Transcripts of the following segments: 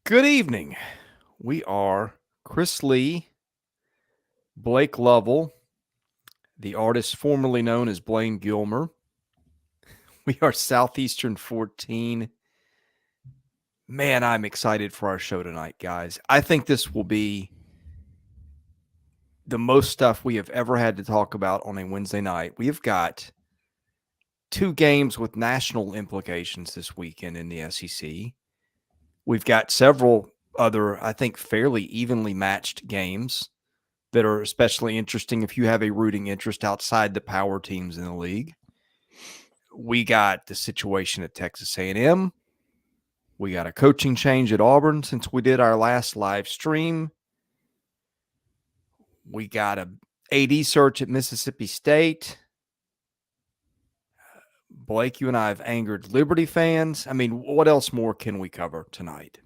Good evening. We are Chris Lee, Blake Lovell, the artist formerly known as Blayne Gilmer. We are Southeastern 14. Man, I'm excited for our show tonight, guys. I think this will be the most stuff we have ever had to talk about on a Wednesday night. We have got two games with national implications this weekend in the SEC. We've got several other, I think, fairly evenly matched games that are especially interesting if you have a rooting interest outside the power teams in the league. We got the situation at Texas A&M. We got a coaching change at Auburn since we did our last live stream. We got a AD search at Mississippi State. Blake, you and I have angered Liberty fans. I mean, what else more can we cover tonight?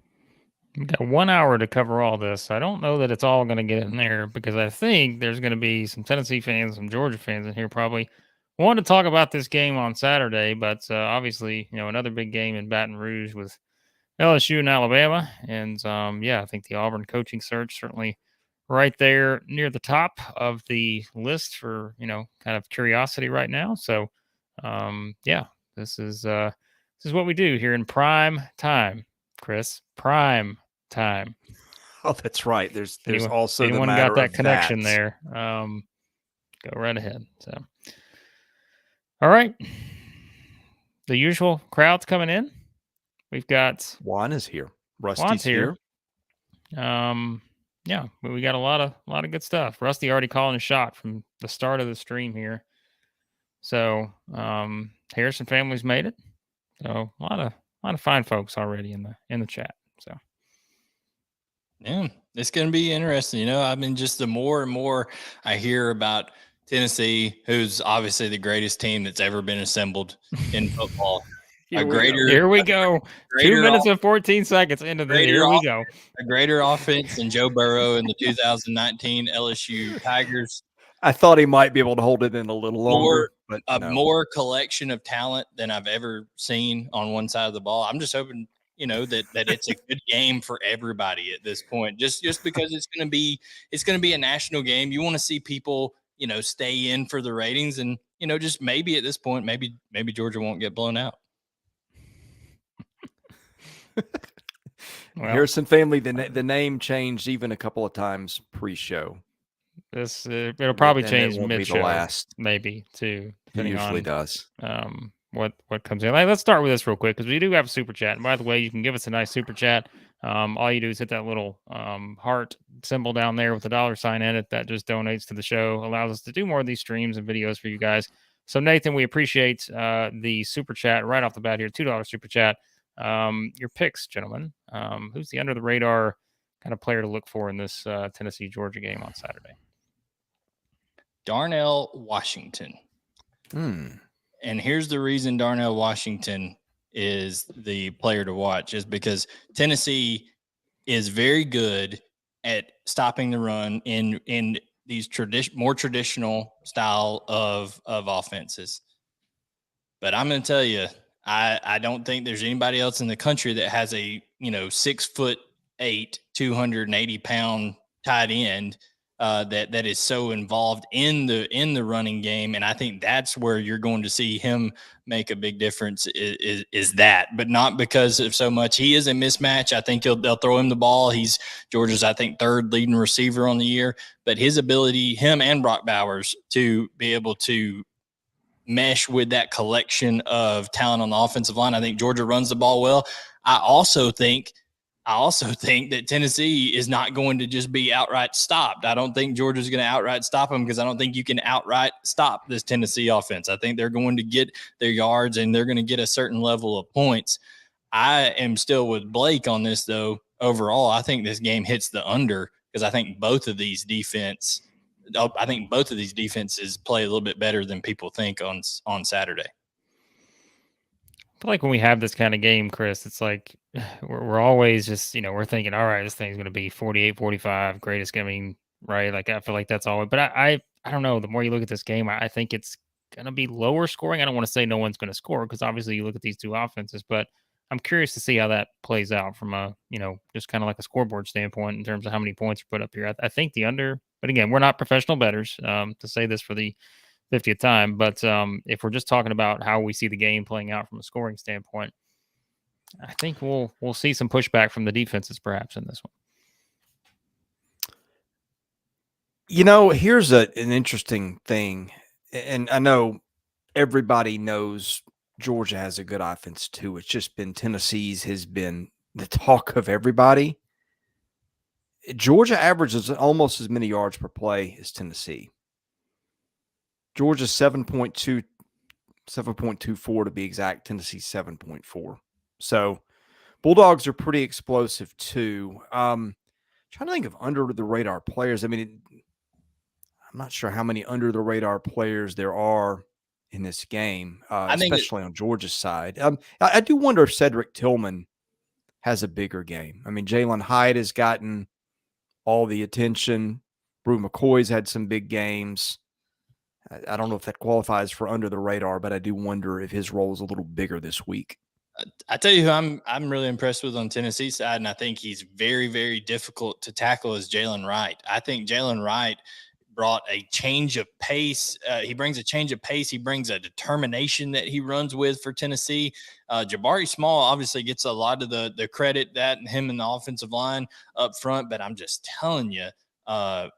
We've got 1 hour to cover all this. I don't know that it's all going to get in there because I think there's going to be some Tennessee fans, some Georgia fans in here probably want to talk about this game on Saturday, but obviously, another big game in Baton Rouge with LSU and Alabama. And I think the Auburn coaching search certainly right there near the top of the list for, kind of curiosity right now. So, this is what we do here in prime time. Chris, prime time. Oh, that's right. There's also anyone the matter got that of connection there. Go right ahead. So, all right. The usual crowd's coming in. We've got Juan is here. Rusty's here. But we got a lot of good stuff. Rusty already calling a shot from the start of the stream here. So Harrison family's made it. So a lot of fine folks already in the chat. So yeah, it's going to be interesting. I mean, just the more and more I hear about Tennessee, who's obviously the greatest team that's ever been assembled in football. Here we go. 2 minutes and 14 seconds into the here we go. A greater offense than Joe Burrow and the 2019 LSU Tigers. I thought he might be able to hold it in a little longer. But more collection of talent than I've ever seen on one side of the ball. I'm just hoping, that it's a good game for everybody at this point. Just because it's going to be a national game. You want to see people, stay in for the ratings, and just maybe at this point, maybe Georgia won't get blown out. Well, Harrison family, the name changed even a couple of times pre-show. This it'll probably change mid-show, last maybe too. It usually does. What comes in? Let's start with this real quick because we do have a super chat. And by the way, you can give us a nice super chat. All you do is hit that little heart symbol down there with the $sign in it. That just donates to the show, allows us to do more of these streams and videos for you guys. So Nathan, we appreciate the super chat right off the bat here. $2 super chat. Your picks, gentlemen. Who's the under the radar kind of player to look for in this Tennessee Georgia game on Saturday? Darnell Washington. And here's the reason Darnell Washington is the player to watch is because Tennessee is very good at stopping the run in these more traditional style of offenses. But I'm going to tell you, I don't think there's anybody else in the country that has a 6'8", 280-pound tight end that is so involved in the running game, and I think that's where you're going to see him make a big difference. Is that, but not because of so much. He is a mismatch. I think they'll throw him the ball. He's Georgia's, I think, third leading receiver on the year, but his ability, him and Brock Bowers, to be able to mesh with that collection of talent on the offensive line. I think Georgia runs the ball well. I also think that Tennessee is not going to just be outright stopped. I don't think Georgia's going to outright stop them because I don't think you can outright stop this Tennessee offense. I think they're going to get their yards and they're going to get a certain level of points. I am still with Blake on this, though. Overall, I think this game hits the under because I think both of these defenses play a little bit better than people think on Saturday. I feel like when we have this kind of game, Chris, it's like we're always just, we're thinking, all right, this thing's going to be 48-45, greatest game, right? Like, I feel like that's always, but I don't know. The more you look at this game, I think it's going to be lower scoring. I don't want to say no one's going to score because obviously you look at these two offenses, but I'm curious to see how that plays out from a, just kind of like a scoreboard standpoint in terms of how many points are put up here. I think the under, but again, we're not professional bettors, to say this for the 50th time. But if we're just talking about how we see the game playing out from a scoring standpoint, I think we'll see some pushback from the defenses perhaps in this one. Here's an interesting thing, and I know everybody knows Georgia has a good offense too. It's just been Tennessee's has been the talk of everybody. Georgia averages almost as many yards per play as Tennessee. Georgia's 7.24 to be exact. Tennessee's 7.4. So Bulldogs are pretty explosive too. Trying to think of under the radar players. I mean, I'm not sure how many under the radar players there are in this game, especially on Georgia's side. I do wonder if Cedric Tillman has a bigger game. I mean, Jalen Hyde has gotten all the attention. Brew McCoy's had some big games. I don't know if that qualifies for under the radar, but I do wonder if his role is a little bigger this week. I tell you who I'm really impressed with on Tennessee's side, and I think he's very, very difficult to tackle is Jalen Wright. I think Jalen Wright brought a change of pace. He brings a change of pace. He brings a determination that he runs with for Tennessee. Jabari Small obviously gets a lot of the credit, that and him in the offensive line up front, but I'm just telling you, Jalen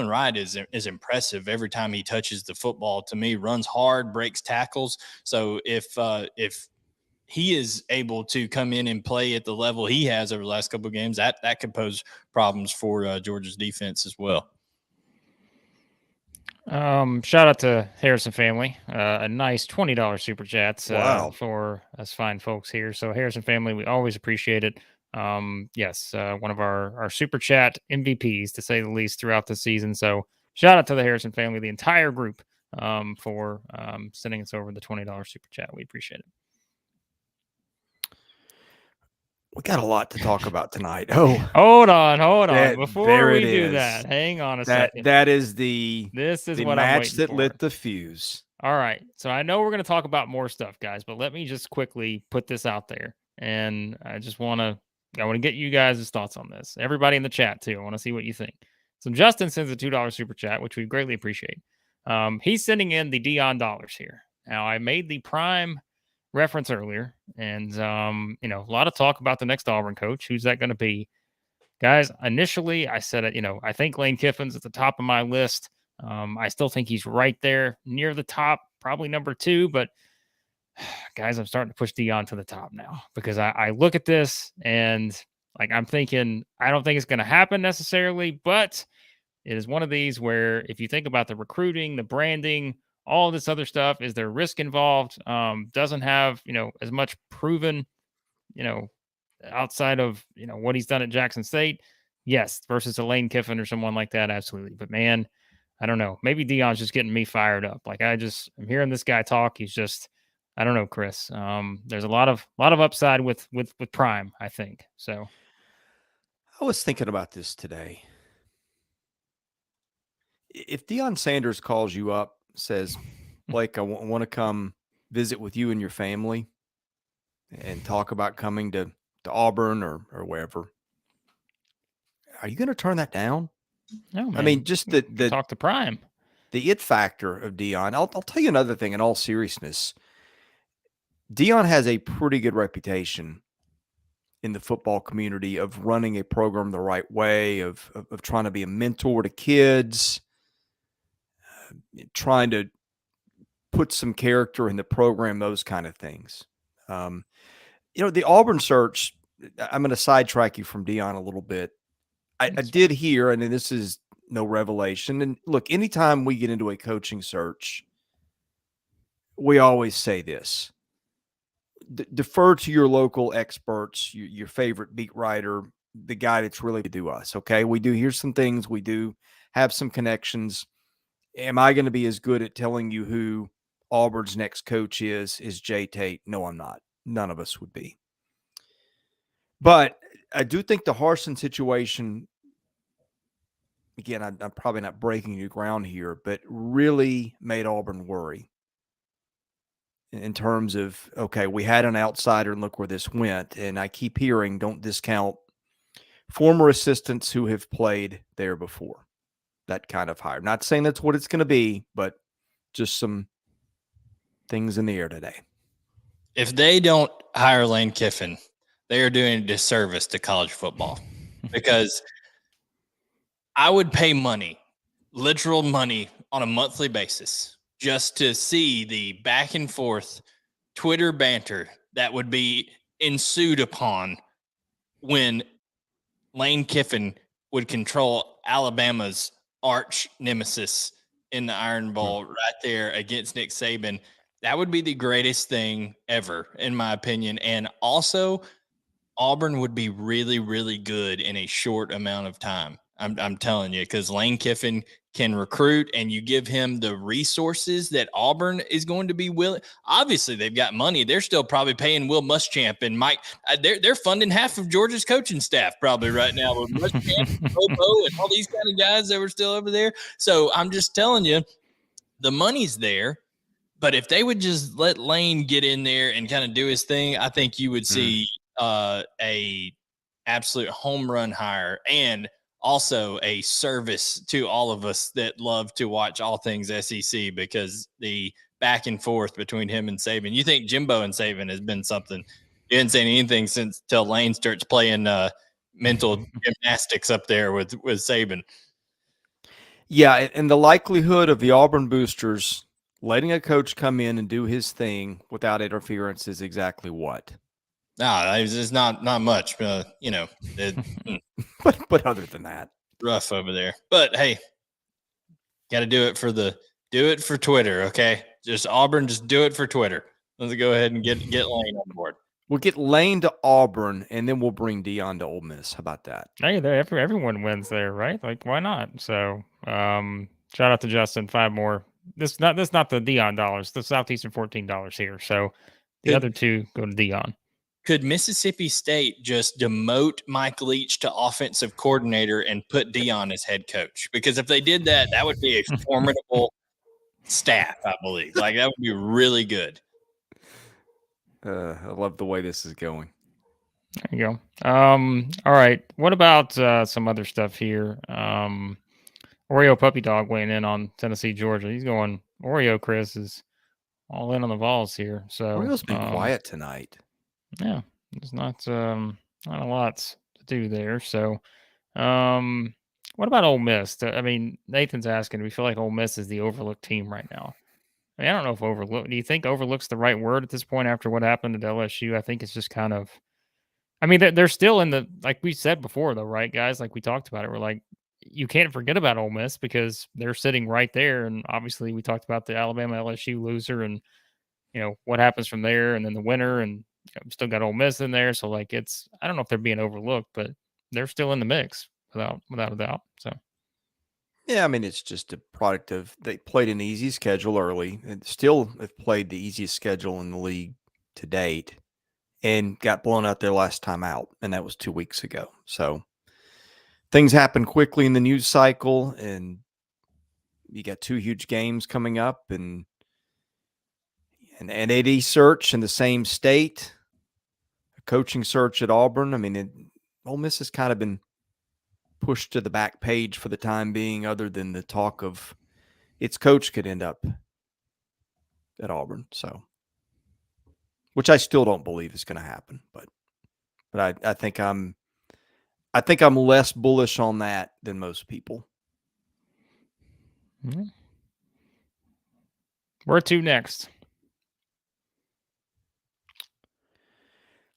Wright is impressive every time he touches the football. To me, runs hard, breaks tackles. So if he is able to come in and play at the level he has over the last couple of games, that could pose problems for Georgia's defense as well. Shout out to Harrison family. A nice $20 super chat Wow. for us fine folks here. So Harrison family, we always appreciate it. Yes, one of our super chat MVPs to say the least throughout the season. So shout out to the Harrison family, the entire group, for sending us over the $20 super chat. We appreciate it. We got a lot to talk about tonight. Oh, hold on. Before we do is. that, hang on a second. This is the what match that for. lit the fuse. All right. So I know we're going to talk about more stuff, guys, but let me just quickly put this out there. And I want to get you guys' thoughts on this. Everybody in the chat too. I want to see what you think. So Justin sends a $2 super chat, which we greatly appreciate. He's sending in the Dion dollars here. Now I made the prime reference earlier, and a lot of talk about the next Auburn coach. Who's that going to be? Guys, initially I said it, I think Lane Kiffin's at the top of my list. I still think he's right there near the top, probably number 2, but guys, I'm starting to push Dion to the top now because I look at this and I'm thinking, I don't think it's going to happen necessarily, but it is one of these where if you think about the recruiting, the branding, all this other stuff, is there risk involved? Doesn't have, as much proven, outside of, what he's done at Jackson State. Yes. Versus a Lane Kiffin or someone like that. Absolutely. But man, I don't know. Maybe Dion's just getting me fired up. I'm hearing this guy talk. He's just, I don't know, Chris. There's a lot of upside with Prime, I think. So I was thinking about this today. If Deion Sanders calls you up, says, Blake, I want to come visit with you and your family and talk about coming to Auburn or wherever, are you going to turn that down? No, man. I mean, just the talk to Prime. The it factor of Deion. I'll tell you another thing in all seriousness. Deion has a pretty good reputation in the football community of running a program the right way, of trying to be a mentor to kids, trying to put some character in the program, those kind of things. The Auburn search, I'm going to sidetrack you from Deion a little bit. I did hear, and this is no revelation. And look, anytime we get into a coaching search, we always say this. Defer to your local experts, your favorite beat writer, the guy that's really to do us. Okay. Here's some things. We do have some connections. Am I going to be as good at telling you who Auburn's next coach is Jay Tate? No, I'm not. None of us would be. But I do think the Harsin situation, again, I'm probably not breaking new ground here, but really made Auburn worry. in terms of, okay, we had an outsider and look where this went. And I keep hearing, don't discount former assistants who have played there before. That kind of hire. Not saying that's what it's going to be, but just some things in the air today. If they don't hire Lane Kiffin, they are doing a disservice to college football, because I would pay money, literal money, on a monthly basis just to see the back and forth Twitter banter that would be ensued upon when Lane Kiffin would control Alabama's arch nemesis in the Iron Bowl right there against Nick Saban. That would be the greatest thing ever, in my opinion. And also, Auburn would be really, really good in a short amount of time. I'm telling you, because Lane Kiffin can recruit, and you give him the resources that Auburn is going to be willing. Obviously, they've got money. They're still probably paying Will Muschamp and Mike. They're funding half of Georgia's coaching staff probably right now with Muschamp, Bobo, and all these kind of guys that were still over there. So I'm just telling you, the money's there. But if they would just let Lane get in there and kind of do his thing, I think you would see a absolute home run hire, and also a service to all of us that love to watch all things SEC, because the back and forth between him and Saban. You think Jimbo and Saban has been something? You didn't say anything since till Lane starts playing mental gymnastics up there with Saban. Yeah, and the likelihood of the Auburn boosters letting a coach come in and do his thing without interference is exactly what? No, it's not much. But other than that, rough over there. But hey, got to do it for Twitter, okay? Just Auburn, just do it for Twitter. Let's go ahead and get Lane on board. We'll get Lane to Auburn, and then we'll bring Deion to Ole Miss. How about that? Hey, everyone wins there, right? Like, why not? So, shout out to Justin. 5 more. This not the Deion dollars. The Southeastern $14 here. So, the other 2 go to Deion. Could Mississippi State just demote Mike Leach to offensive coordinator and put Deion as head coach? Because if they did that, that would be a formidable staff, I believe. Like, that would be really good. I love the way this is going. There you go. All right. What about some other stuff here? Oreo Puppy Dog weighing in on Tennessee, Georgia. He's going, Oreo Chris is all in on the Vols here. So Oreo's been quiet tonight. Yeah, there's not a lot to do there. So, what about Ole Miss? I mean, Nathan's asking, do we feel like Ole Miss is the overlooked team right now? I mean, I don't know if overlook. Do you think overlook's the right word at this point after what happened at LSU? I think it's just kind of. I mean, they're still in the, like we said before, though, right, guys? Like we talked about it. We're like, you can't forget about Ole Miss because they're sitting right there, and obviously we talked about the Alabama LSU loser, and what happens from there, and then the winner, and we still got Ole Miss in there. So like, it's, I don't know if they're being overlooked, but they're still in the mix without a doubt. So. Yeah, I mean, it's just a product of they played an easy schedule early and still have played the easiest schedule in the league to date and got blown out their last time out, and that was 2 weeks ago. So things happen quickly in the news cycle, and you got 2 huge games coming up and an NAD search in the same state, a coaching search at Auburn. I mean, Ole Miss has kind of been pushed to the back page for the time being, other than the talk of its coach could end up at Auburn. So, which I still don't believe is going to happen, but I think I'm less bullish on that than most people. Mm-hmm. Where to next?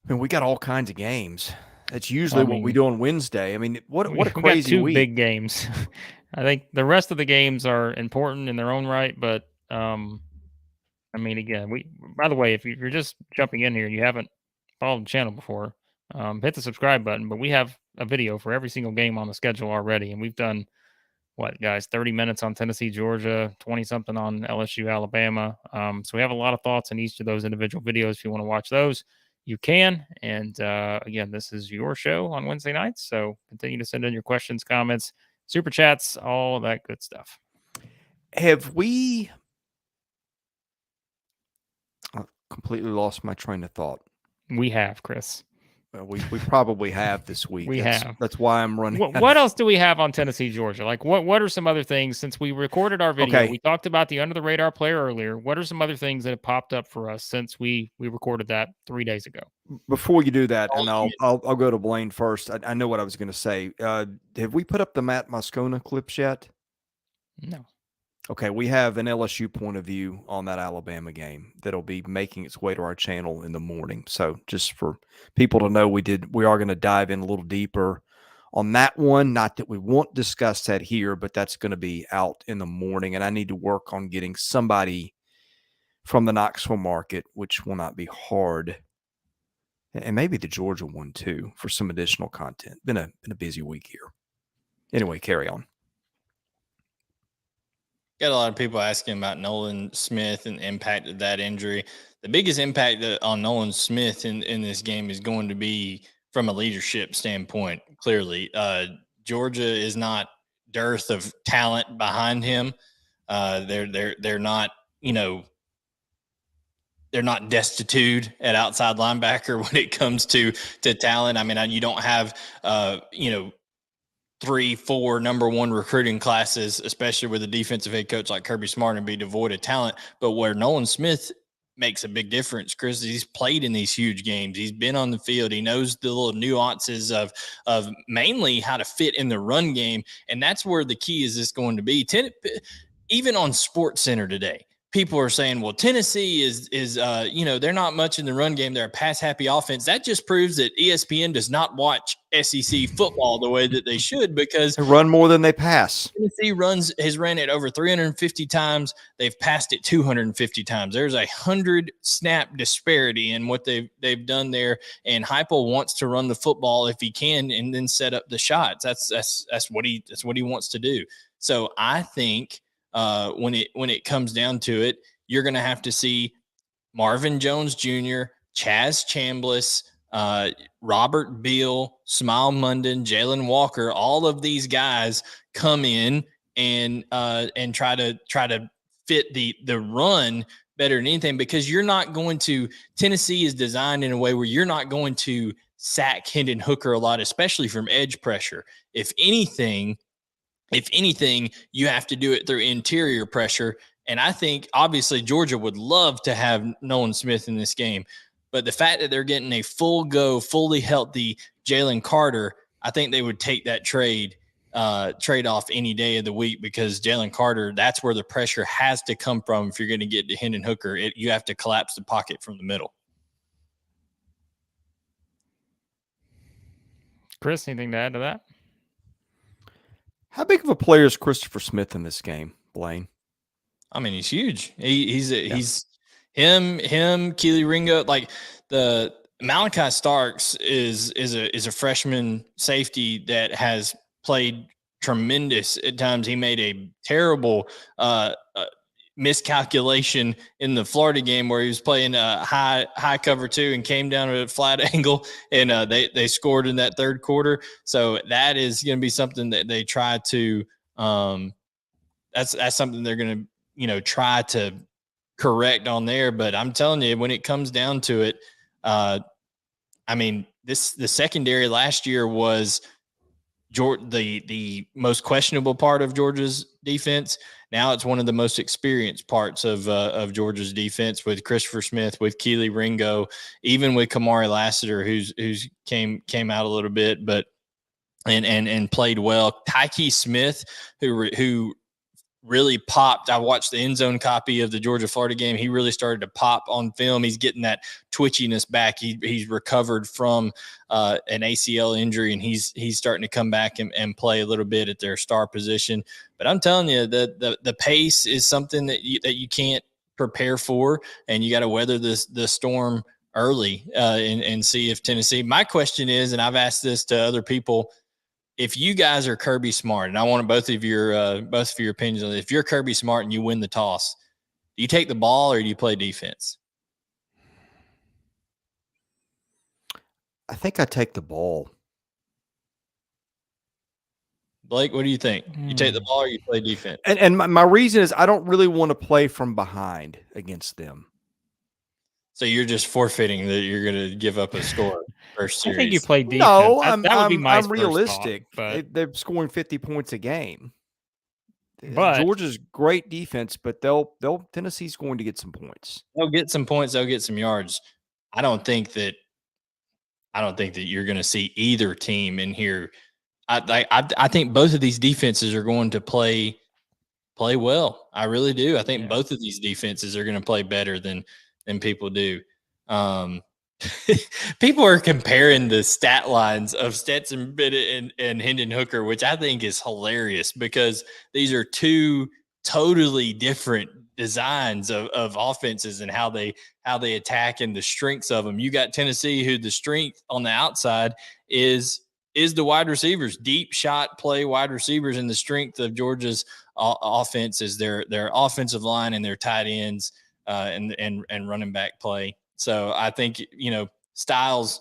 I mean, we got all kinds of games. That's usually what we do on Wednesday. I mean, what a crazy we got 2 week. big games. I think the rest of the games are important in their own right, but I mean, again, by the way, if you're just jumping in here and you haven't followed the channel before, hit the subscribe button. But we have a video for every single game on the schedule already, and we've done what, guys, 30 minutes on Tennessee, Georgia, 20 something on LSU, Alabama. So we have a lot of thoughts in each of those individual videos. If you want to watch those, you can. And again, this is your show on Wednesday nights. So continue to send in your questions, comments, super chats, all that good stuff. Have we completely lost my train of thought. We have, Chris. We probably have this week. We have. That's why I'm running. What else do we have on Tennessee, Georgia? Like, what are some other things since we recorded our video? Okay. We talked about the under the radar player earlier. What are some other things that have popped up for us since we recorded that 3 days ago? Before you do that, and I'll go to Blayne first. I know what I was going to say. Have we put up the Matt Moscona clips yet? No. Okay, we have an LSU point of view on that Alabama game that'll be making its way to our channel in the morning. So just for people to know, we are going to dive in a little deeper on that one. Not that we won't discuss that here, but that's going to be out in the morning. And I need to work on getting somebody from the Knoxville market, which will not be hard. And maybe the Georgia one too, for some additional content. Been a busy week here. Anyway, carry on. Got a lot of people asking about Nolan Smith and the impact of that injury. The biggest impact on Nolan Smith in this game is going to be from a leadership standpoint. Clearly, Georgia is not dearth of talent behind him. They're not, they're not destitute at outside linebacker when it comes to talent. I mean, you don't have 3-4 number one recruiting classes, especially with a defensive head coach like Kirby Smart, and be devoid of talent. But where Nolan Smith makes a big difference, Chris, he's played in these huge games. He's been on the field. He knows the little nuances of mainly how to fit in the run game. And that's where the key is going to be. Even on Sports Center today, people are saying, well, Tennessee is they're not much in the run game. They're a pass-happy offense. That just proves that ESPN does not watch SEC football the way that they should, because they run more than they pass. Tennessee has ran it over 350 times. They've passed it 250 times. There's 100 snap disparity in what they've done there. And Heupel wants to run the football if he can, and then set up the shots. That's what he wants to do. So I think when it comes down to it, you're going to have to see Marvin Jones Jr., Chaz Chambliss, Robert Beal, Smile Munden, Jalen Walker, all of these guys come in and try to fit the run better than anything, because you're not going to – Tennessee is designed in a way where you're not going to sack Hendon Hooker a lot, especially from edge pressure. If anything, you have to do it through interior pressure. And I think obviously Georgia would love to have Nolan Smith in this game, but the fact that they're getting a fully healthy Jalen Carter, I think they would take that trade off any day of the week, because Jalen Carter, that's where the pressure has to come from. If you're going to get to Hendon Hooker, you have to collapse the pocket from the middle. Chris, anything to add to that? How big of a player is Christopher Smith in this game, Blayne? I mean, he's huge. He's him, Keely Ringo. Like, the Malachi Starks is a freshman safety that has played tremendous at times. He made a terrible miscalculation in the Florida game where he was playing high cover 2 and came down at a flat angle, and they scored in that third quarter. So that is going to be something that they try to that's something they're going to try to correct on there. But I'm telling you, when it comes down to it, I mean, the secondary last year was the most questionable part of Georgia's defense. Now it's one of the most experienced parts of Georgia's defense, with Christopher Smith, with Keely Ringo, even with Kamari Lassiter, who's came out a little bit, but and played well. Tyke Smith, who really popped. I watched the end zone copy of the Georgia-Florida game. He really started to pop on film. He's getting that twitchiness back. He's recovered from an ACL injury, and he's starting to come back and play a little bit at their star position. But I'm telling you, the pace is something that you can't prepare for, and you got to weather the storm early and see if Tennessee. My question is, and I've asked this to other people, if you guys are Kirby Smart, and I want both of your opinions on it. If you're Kirby Smart and you win the toss, do you take the ball or do you play defense? I think I take the ball. Blake, what do you think? You take the ball or you play defense? And my reason is I don't really want to play from behind against them. So you're just forfeiting that you're going to give up a score first series. I think you play defense. No, that would be my I'm first realistic. thought, but They're scoring 50 points a game. But Georgia's great defense, but Tennessee's going to get some points. They'll get some points. They'll get some yards. I don't think that you're going to see either team in here. I think both of these defenses are going to play well. I really do. I think both of these defenses are going to play better than people do. People are comparing the stat lines of Stetson Bennett and Hendon Hooker, which I think is hilarious because these are two totally different designs of offenses and how they attack and the strengths of them. You got Tennessee, who the strength on the outside is the wide receivers, deep shot play wide receivers, and the strength of Georgia's offense is their offensive line and their tight ends and running back play. So I think, styles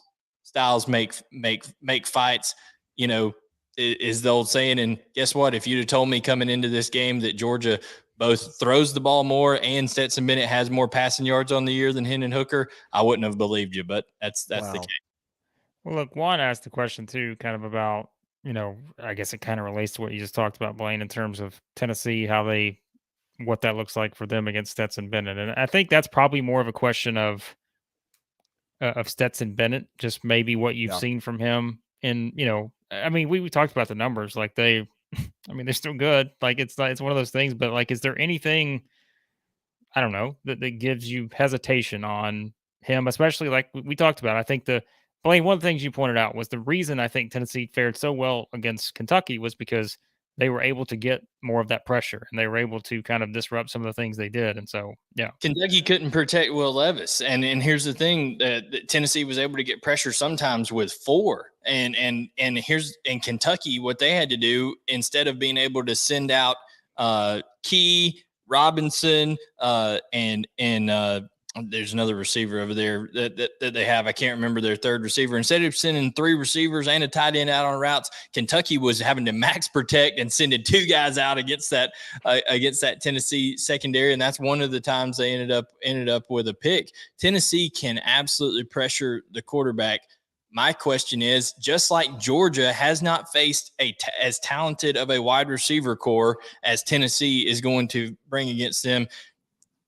make fights, is the old saying. And guess what? If you'd have told me coming into this game that Georgia both throws the ball more and Stetson Bennett has more passing yards on the year than Hendon Hooker, I wouldn't have believed you, but that's the case. Well, look, Juan asked the question too, kind of about, I guess it kind of relates to what you just talked about, Blayne, in terms of Tennessee, what that looks like for them against Stetson Bennett. And I think that's probably more of a question of Stetson Bennett, just maybe what you've seen from him. And, I mean, we talked about the numbers, like they're still good. Like it's one of those things, but like, is there anything, I don't know, that gives you hesitation on him, especially like we talked about? I think Blayne, one of the things you pointed out was the reason I think Tennessee fared so well against Kentucky was because they were able to get more of that pressure and they were able to kind of disrupt some of the things they did. And so, yeah. Kentucky couldn't protect Will Levis. And here's the thing, that Tennessee was able to get pressure sometimes with 4. And Kentucky, what they had to do, instead of being able to send out Key, Robinson, and there's another receiver over there that they have. I can't remember their third receiver. Instead of sending 3 receivers and a tight end out on routes, Kentucky was having to max protect and sending 2 guys out against that Tennessee secondary. And that's one of the times they ended up with a pick. Tennessee can absolutely pressure the quarterback. My question is, just like Georgia has not faced as talented of a wide receiver core as Tennessee is going to bring against them,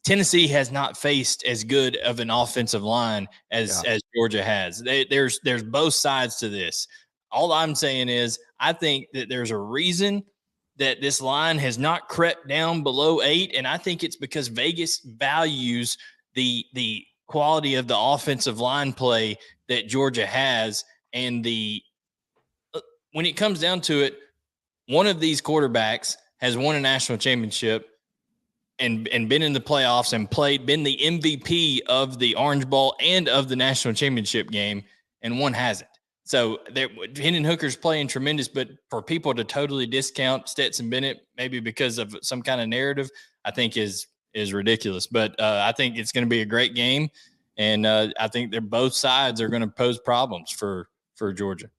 Tennessee has not faced as good of an offensive line as Georgia has. There's both sides to this. All I'm saying is I think that there's a reason that this line has not crept down below 8, and I think it's because Vegas values the quality of the offensive line play that Georgia has. And when it comes down to it, one of these quarterbacks has won a national championship and been in the playoffs and been the MVP of the Orange Bowl and of the national championship game, and one hasn't. So Hendon Hooker's playing tremendous, but for people to totally discount Stetson Bennett, maybe because of some kind of narrative, I think is ridiculous. But I think it's going to be a great game, and I think both sides are going to pose problems for Georgia.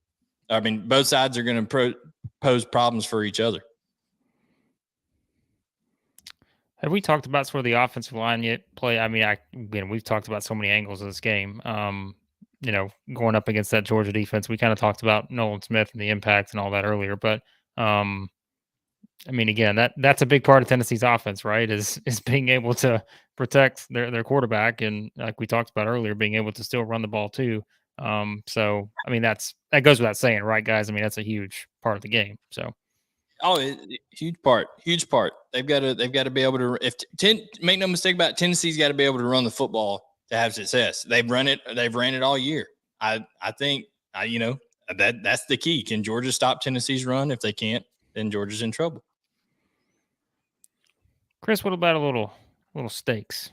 I mean, both sides are going to pose problems for each other. Have we talked about sort of the offensive line yet play? I mean, we've talked about so many angles of this game. Going up against that Georgia defense, we kind of talked about Nolan Smith and the impact and all that earlier. But I mean, again, that's a big part of Tennessee's offense, right? Is being able to protect their quarterback, and like we talked about earlier, being able to still run the ball too. So I mean, that goes without saying, right, guys? I mean, that's a huge part of the game. So. Oh, huge part. They've got to be able to. Make no mistake about it, Tennessee's got to be able to run the football to have success. They've ran it all year. I think that's the key. Can Georgia stop Tennessee's run? If they can't, then Georgia's in trouble. Chris, what about a little stakes?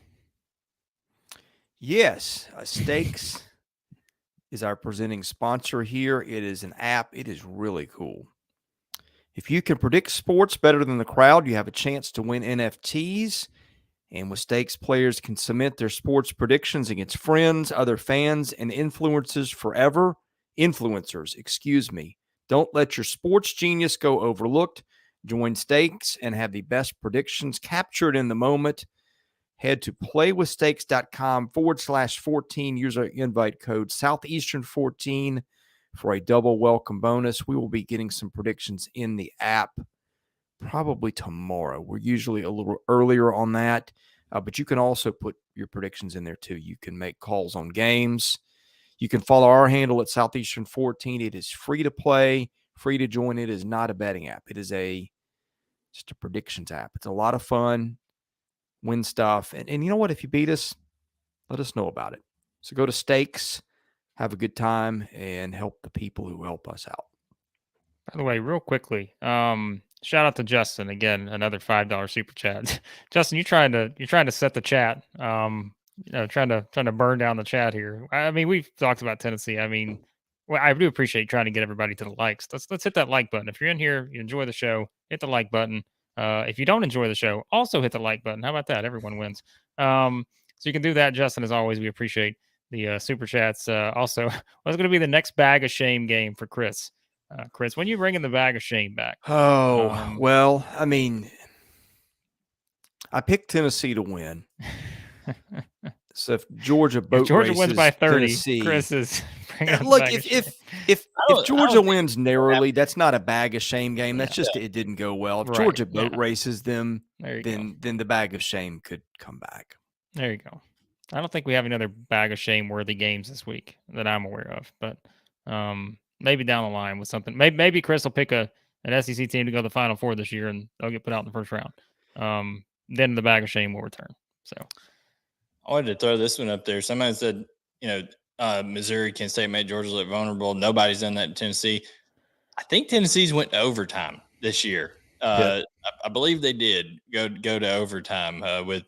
Yes, Stakes is our presenting sponsor here. It is an app. It is really cool. If you can predict sports better than the crowd, you have a chance to win NFTs. And with Stakes, players can cement their sports predictions against friends, other fans, and influencers forever. Influencers, excuse me. Don't let your sports genius go overlooked. Join Stakes and have the best predictions captured in the moment. head to playwithstakes.com/14. Use our invite code Southeastern14 for a double welcome bonus. We will be getting some predictions in the app probably tomorrow. We're usually a little earlier on that, but you can also put your predictions in there too. You can make calls on games. You can follow our handle at Southeastern14. It is free to play, free to join. It is not a betting app. It is just a predictions app. It's a lot of fun, win stuff. And you know what? If you beat us, let us know about it. So go to Stakes, have a good time, and help the people who help us out. By the way, real quickly, shout out to Justin again, another $5 super chat. Justin, you're trying to set the chat. Trying to burn down the chat here. I mean, we've talked about Tennessee. I mean, well, I do appreciate trying to get everybody to the likes. Let's hit that like button. If you're in here, you enjoy the show, hit the like button. If you don't enjoy the show, also hit the like button. How about that? Everyone wins. So you can do that, Justin. As always, we appreciate the super chats. Also, what's going to be the next bag of shame game for Chris? Chris, when you bringing the bag of shame back? Oh, well, I mean, I picked Tennessee to win. So if Georgia wins by 30, Tennessee, Chris is look. If Georgia wins narrowly, that's not a bag of shame game. That's just it didn't go well. If Georgia boat races them, then the bag of shame could come back. There you go. I don't think we have another bag of shame worthy games this week that I'm aware of, but maybe down the line with something. Maybe Chris will pick an SEC team to go to the Final Four this year, and they'll get put out in the first round. Then the bag of shame will return. So. I wanted to throw this one up there. Somebody said, Missouri, Kent State made Georgia look vulnerable. Nobody's done that in Tennessee. I think Tennessee's went to overtime this year. I believe they did go to overtime with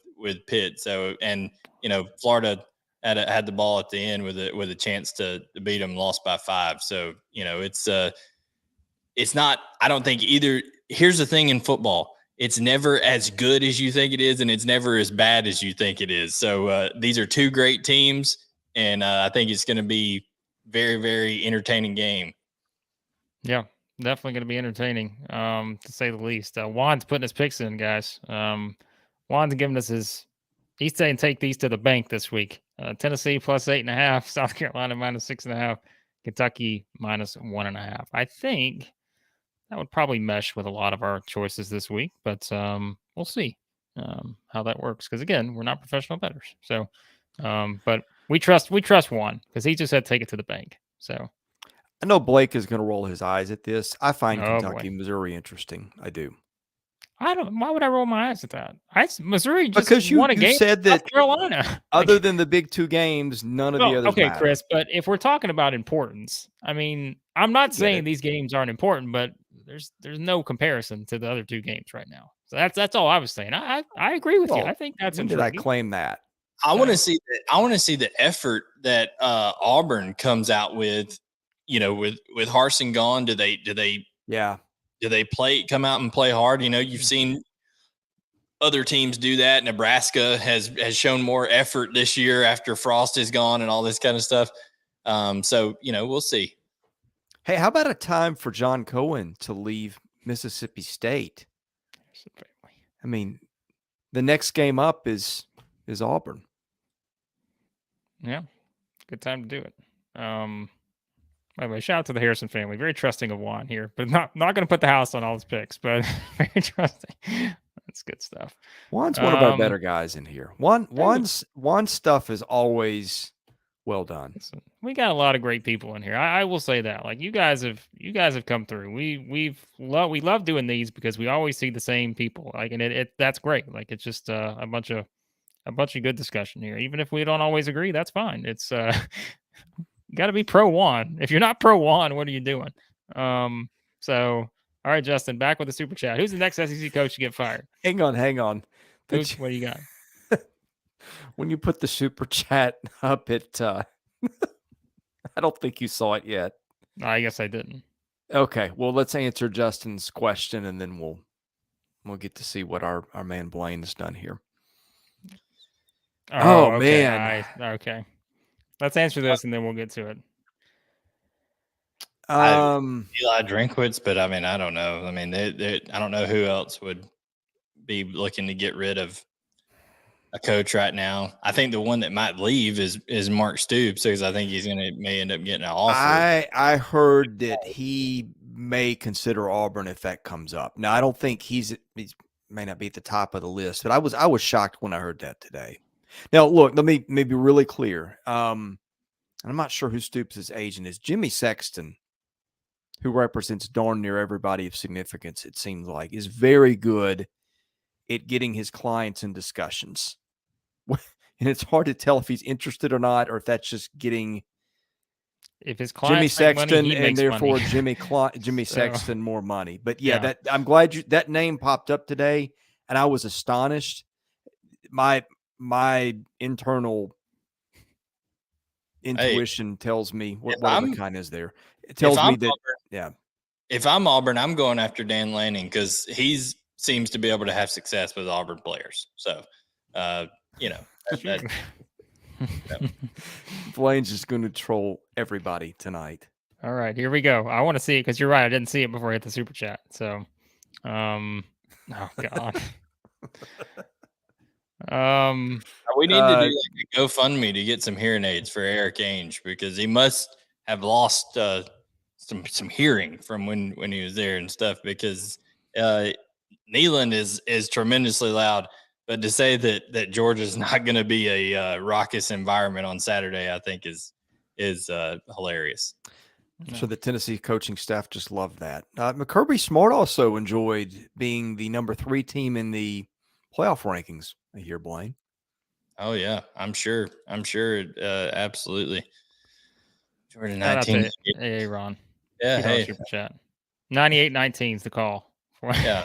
Pitt. So, and Florida had the ball at the end with a chance to beat them, lost by 5. So it's not. I don't think either. Here's the thing in football. It's never as good as you think it is, and it's never as bad as you think it is. So these are two great teams, and I think it's going to be very, very entertaining game. Yeah, definitely going to be entertaining, to say the least. Juan's putting his picks in, guys. Juan's giving us he's saying take these to the bank this week. Tennessee plus 8.5, South Carolina minus 6.5, Kentucky minus 1.5. I think that would probably mesh with a lot of our choices this week, but we'll see how that works. Because again, we're not professional bettors, so but we trust Juan because he just said take it to the bank. So I know Blake is going to roll his eyes at this. I find Kentucky, Missouri interesting. I do. Why would I roll my eyes at that? Missouri just because won a game. You said that South Carolina. Other than the big 2 games, none of the others okay, matter. Chris, but if we're talking about importance, I mean, I'm not saying these games aren't important, but there's no comparison to the other 2 games right now. So that's all I was saying. I agree with you. I think that's when intriguing. did I claim that? I want to see that. I want to see the effort that Auburn comes out with. With Harsin gone, do they come out and play hard? You've seen other teams do that. Nebraska has shown more effort this year after Frost is gone and all this kind of stuff. So we'll see. Hey, how about a time for John Cohen to leave Mississippi State? I mean, the next game up is Auburn. Yeah, good time to do it. By the way, shout out to the Harrison family. Very trusting of Juan here, but not going to put the house on all his picks, but very trusting. That's good stuff. Juan's one of our better guys in here. Juan's stuff is always well done. Listen, we got a lot of great people in here. I will say that. Like you guys have come through. We love doing these because we always see the same people. Like, and that's great. Like it's just a bunch of good discussion here. Even if we don't always agree, that's fine. It's you got to be pro Juan. If you're not pro Juan, what are you doing? So, all right, Justin, back with the super chat. Who's the next SEC coach to get fired? Hang on. What do you got? When you put the super chat up, I don't think you saw it yet. I guess I didn't. Okay, well, let's answer Justin's question, and then we'll get to see what our man Blayne has done here. Oh okay. man. Okay. Let's answer this and then we'll get to it. Eli Drinkwitz, but I mean, I don't know. I mean, I don't know who else would be looking to get rid of a coach right now. I think the one that might leave is Mark Stoops, because I think may end up getting an offer. I heard that he may consider Auburn if that comes up. Now, I don't think he's may not be at the top of the list, but I was shocked when I heard that today. Now, look, let me be really clear. I'm not sure who Stoops' agent is. Jimmy Sexton, who represents darn near everybody of significance, it seems like, is very good at getting his clients in discussions. And it's hard to tell if he's interested or not, or if that's just getting if his Jimmy clients make Sexton money, he and makes therefore money. Jimmy So, Sexton more money. But yeah, I'm glad that name popped up today, and I was astonished. My internal intuition tells me what the kind is there. It tells me that Auburn, if I'm Auburn, I'm going after Dan Lanning, because seems to be able to have success with Auburn players. So, Blayne's just going to troll everybody tonight. All right, here we go. I want to see it because you're right. I didn't see it before I hit the super chat. So, oh God. We need to do like a GoFundMe to get some hearing aids for Eric Ainge, because he must have lost some hearing from when he was there and stuff, because Neyland is tremendously loud. But to say that Georgia's not going to be a raucous environment on Saturday, I think is hilarious. I'm sure the Tennessee coaching staff just loved that. McKirby Smart also enjoyed being the number 3 team in the playoff rankings here, Blayne. Oh yeah, I'm sure. Absolutely. Jordan 19. Hey, Ron. Yeah, hey. Super chat. 98-19 is the call. Yeah.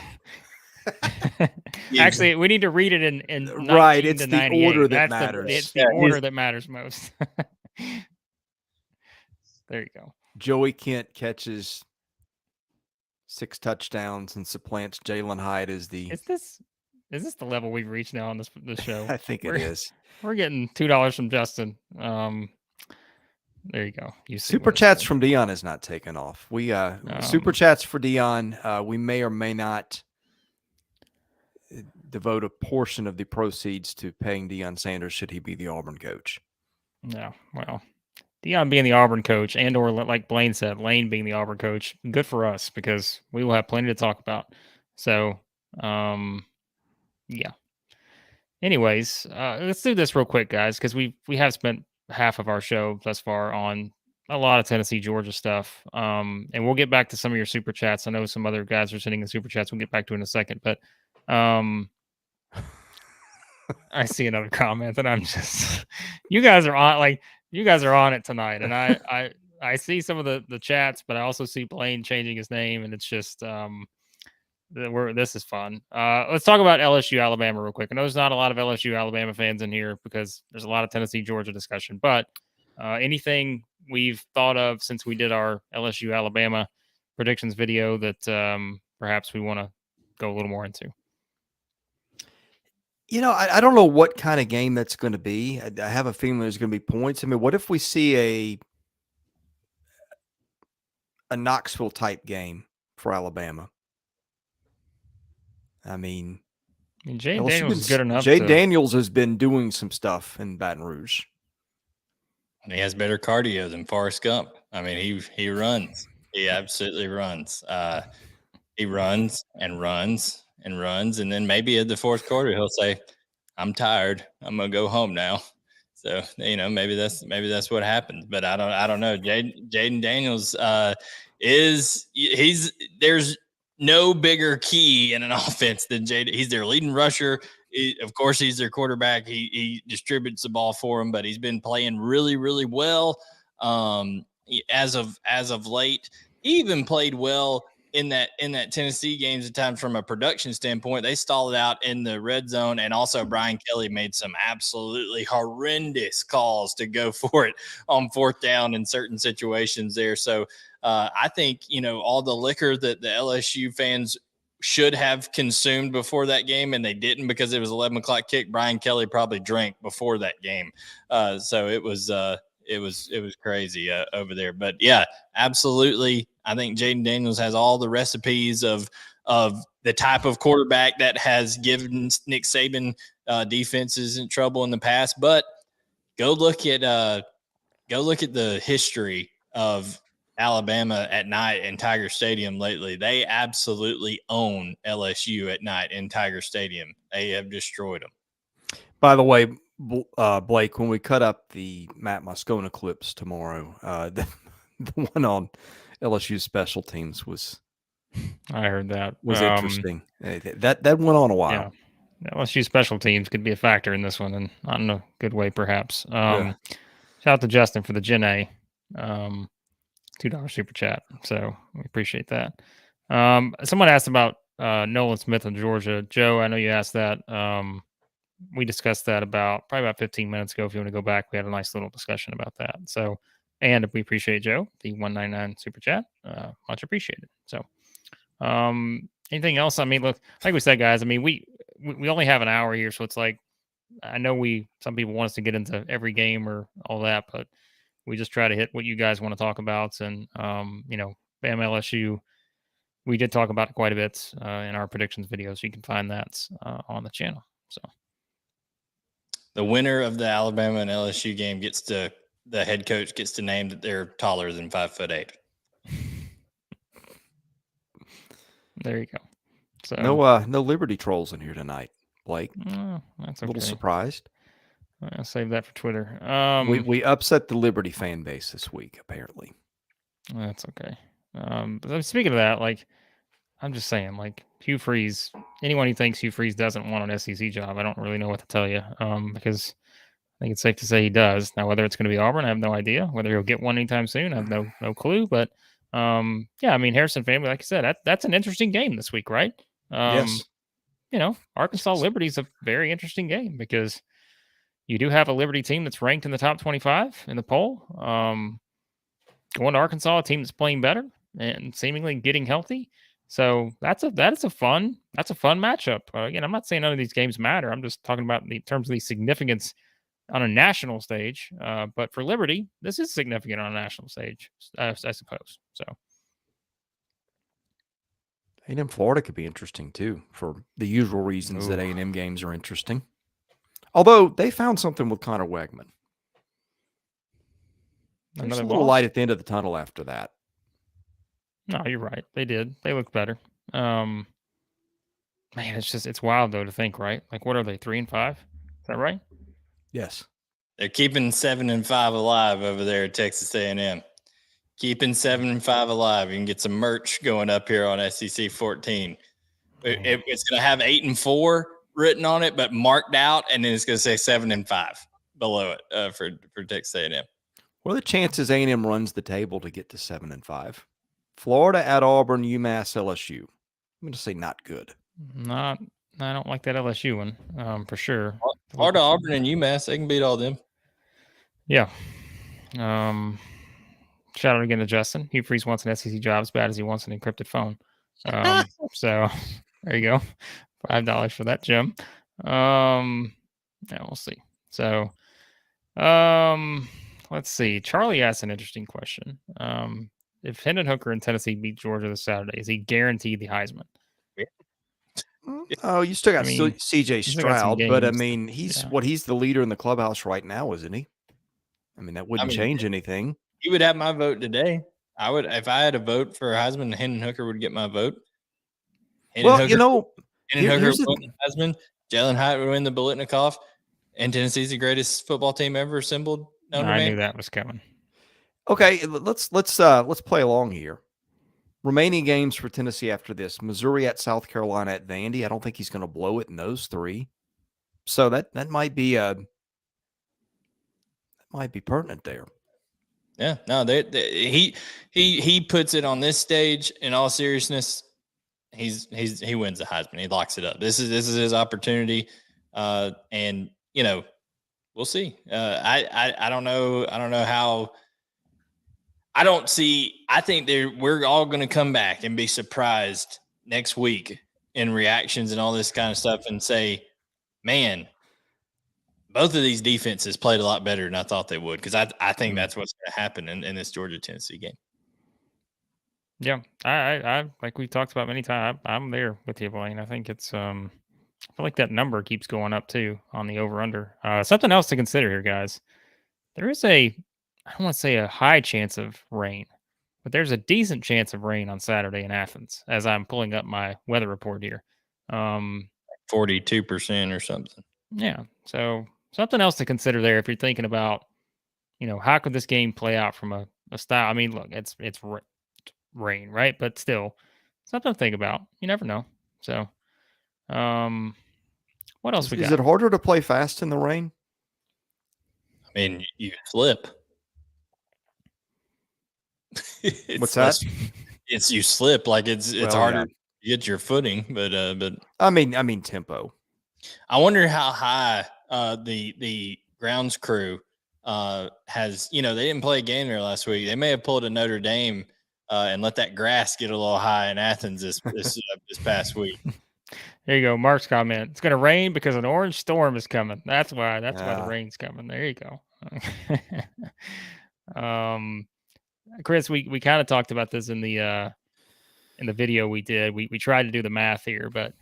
Actually, we need to read it in right. It's the order that matters. It's the order that matters most. There you go. Joey Kent catches 6 touchdowns and supplants Jalen Hyde as the. Is this the level we've reached now on this show? I think it is. We're getting $2 from Justin. There you go. Super chats from Dion is not taken off. We super chats for Dion. We may or may not devote a portion of the proceeds to paying Deion Sanders should he be the Auburn coach. No, well, Deion being the Auburn coach, and or like Blayne said, Lane being the Auburn coach, good for us because we will have plenty to talk about. So, yeah. Anyways, let's do this real quick, guys, because we have spent half of our show thus far on a lot of Tennessee, Georgia stuff. And we'll get back to some of your super chats. I know some other guys are sending in super chats. We'll get back to in a second, but I see another comment and I'm just, you guys are on it tonight. And I see some of the chats, but I also see Blayne changing his name, and it's just, this is fun. Let's talk about LSU Alabama real quick. I know there's not a lot of LSU Alabama fans in here because there's a lot of Tennessee Georgia discussion, but anything we've thought of since we did our LSU Alabama predictions video that perhaps we want to go a little more into? You know, I don't know what kind of game that's going to be. I have a feeling there's going to be points. I mean, what if we see a Knoxville type game for Alabama? I mean, Jay Daniels is good enough. Jay Daniels has been doing some stuff in Baton Rouge. And he has better cardio than Forrest Gump. I mean, he runs. He absolutely runs. He runs and runs and runs, and then maybe in the fourth quarter he'll say, "I'm tired. I'm gonna go home now." So maybe that's what happens. But I don't know. Jaden Daniels there's no bigger key in an offense than Jaden. He's their leading rusher. Of course, he's their quarterback. He distributes the ball for them, but he's been playing really, really well as of late. He even played well in that Tennessee games at times from a production standpoint. They stalled out in the red zone, and also Brian Kelly made some absolutely horrendous calls to go for it on fourth down in certain situations there. So I think, all the liquor that the LSU fans should have consumed before that game, and they didn't because it was 11 o'clock kick, Brian Kelly probably drank before that game. So it was crazy over there. But yeah, absolutely. I think Jaden Daniels has all the recipes of the type of quarterback that has given Nick Saban defenses in trouble in the past. But go look at the history of Alabama at night in Tiger Stadium lately. They absolutely own LSU at night in Tiger Stadium. They have destroyed them. By the way, Blake, when we cut up the Matt Moscona clips tomorrow, the one on LSU special teams was I heard that interesting. That went on a while. Yeah, LSU special teams could be a factor in this one, and not in a good way, perhaps. Shout out to Justin for the Gen A $2 super chat. So we appreciate that. Someone asked about Nolan Smith in Georgia. Joe, I know you asked that. We discussed that probably about 15 minutes ago. If you want to go back, we had a nice little discussion about that. So, and we appreciate Joe, the 199 super chat. Much appreciated. So, anything else? I mean, look, like we said, guys, I mean, we only have an hour here, so it's like, I know some people want us to get into every game or all that, but we just try to hit what you guys want to talk about. And, Bam LSU, we did talk about it quite a bit in our predictions video, so you can find that on the channel. So the winner of the Alabama and LSU game the head coach gets to name that they're taller than 5'8". There you go. So no Liberty trolls in here tonight, Blake. That's okay. A little surprised. I'll save that for Twitter. We upset the Liberty fan base this week, apparently. That's okay. But speaking of that, like, I'm just saying, like, Hugh Freeze, anyone who thinks Hugh Freeze doesn't want an SEC job, I don't really know what to tell you. Because I think it's safe to say he does. Now, whether it's going to be Auburn, I have no idea. Whether he'll get one anytime soon, I have no clue. But yeah, I mean, Harrison family, like I said, that's an interesting game this week, right? Yes. Arkansas Liberty is a very interesting game because you do have a Liberty team that's ranked in the top 25 in the poll. Going to Arkansas, a team that's playing better and seemingly getting healthy. So that's a fun matchup. Again, I'm not saying none of these games matter. I'm just talking about in terms of the significance on a national stage. But for Liberty, this is significant on a national stage, I suppose. So A&M Florida could be interesting too, for the usual reasons that A&M games are interesting. Although they found something with Connor Wegman. There's a little light at the end of the tunnel after that. No, you're right. They did. They looked better. Man, it's wild though to think, right? Like, what are they, 3-5? Is that right? Yes. They're keeping 7-5 alive over there at Texas A&M. Keeping 7-5 alive. You can get some merch going up here on SEC 14. It's going to have 8-4 written on it, but marked out, and then it's going to say 7-5 below it for Texas A&M. What are the chances A&M runs the table to get to 7-5? Florida at Auburn, UMass, LSU. I'm going to say not good. I don't like that LSU one for sure. Florida, Auburn, and UMass, they can beat all them. Yeah. Shout out again to Justin. Hugh Freeze wants an SEC job as bad as he wants an encrypted phone. So there you go. $5 for that, Jim. Yeah, we'll see. So let's see. Charlie asked an interesting question. If Hendon Hooker and Tennessee beat Georgia this Saturday, is he guaranteed the Heisman? Oh, you still got CJ Stroud, but I mean, he's the leader in the clubhouse right now, isn't he? I mean, that wouldn't change anything. He would have my vote today. I would, if I had a vote for Heisman, Hendon Hooker would get my vote. Hendon Hooker would win the Heisman. Jalen Hyatt would win the Biletnikoff, and Tennessee's the greatest football team ever assembled. I knew that was coming. Okay, let's play along here. Remaining games for Tennessee after this: Missouri at South Carolina at Vandy. I don't think he's going to blow it in those three, so that might be pertinent there. Yeah, no, he puts it on this stage. In all seriousness, he wins the Heisman. He locks it up. This is his opportunity, and we'll see. I don't know how. I don't see. I think we're all going to come back and be surprised next week in reactions and all this kind of stuff, and say, "Man, both of these defenses played a lot better than I thought they would." Because I think that's what's going to happen in this Georgia-Tennessee game. Yeah, I like we talked about many times. I'm there with you, Blayne. I think it's I feel like that number keeps going up too on the over/under. Something else to consider here, guys. There is I don't want to say a high chance of rain, but there's a decent chance of rain on Saturday in Athens as I'm pulling up my weather report here. 42% or something. Yeah. So something else to consider there if you're thinking about, how could this game play out from a style? I mean, look, it's rain, right? But still, something to think about. You never know. So, what else we Is got? it harder to play fast in the rain? I mean, you slip. What's that? It's you slip, like it's Well, harder yeah. to get your footing, but I mean tempo. I wonder how high the grounds crew has. They didn't play a game there last week. They may have pulled a Notre Dame and let that grass get a little high in Athens this past week. There you go. Mark's comment. It's going to rain because an orange storm is coming. That's why the rain's coming. There you go. Chris, we kind of talked about this in the video we did. We tried to do the math here, but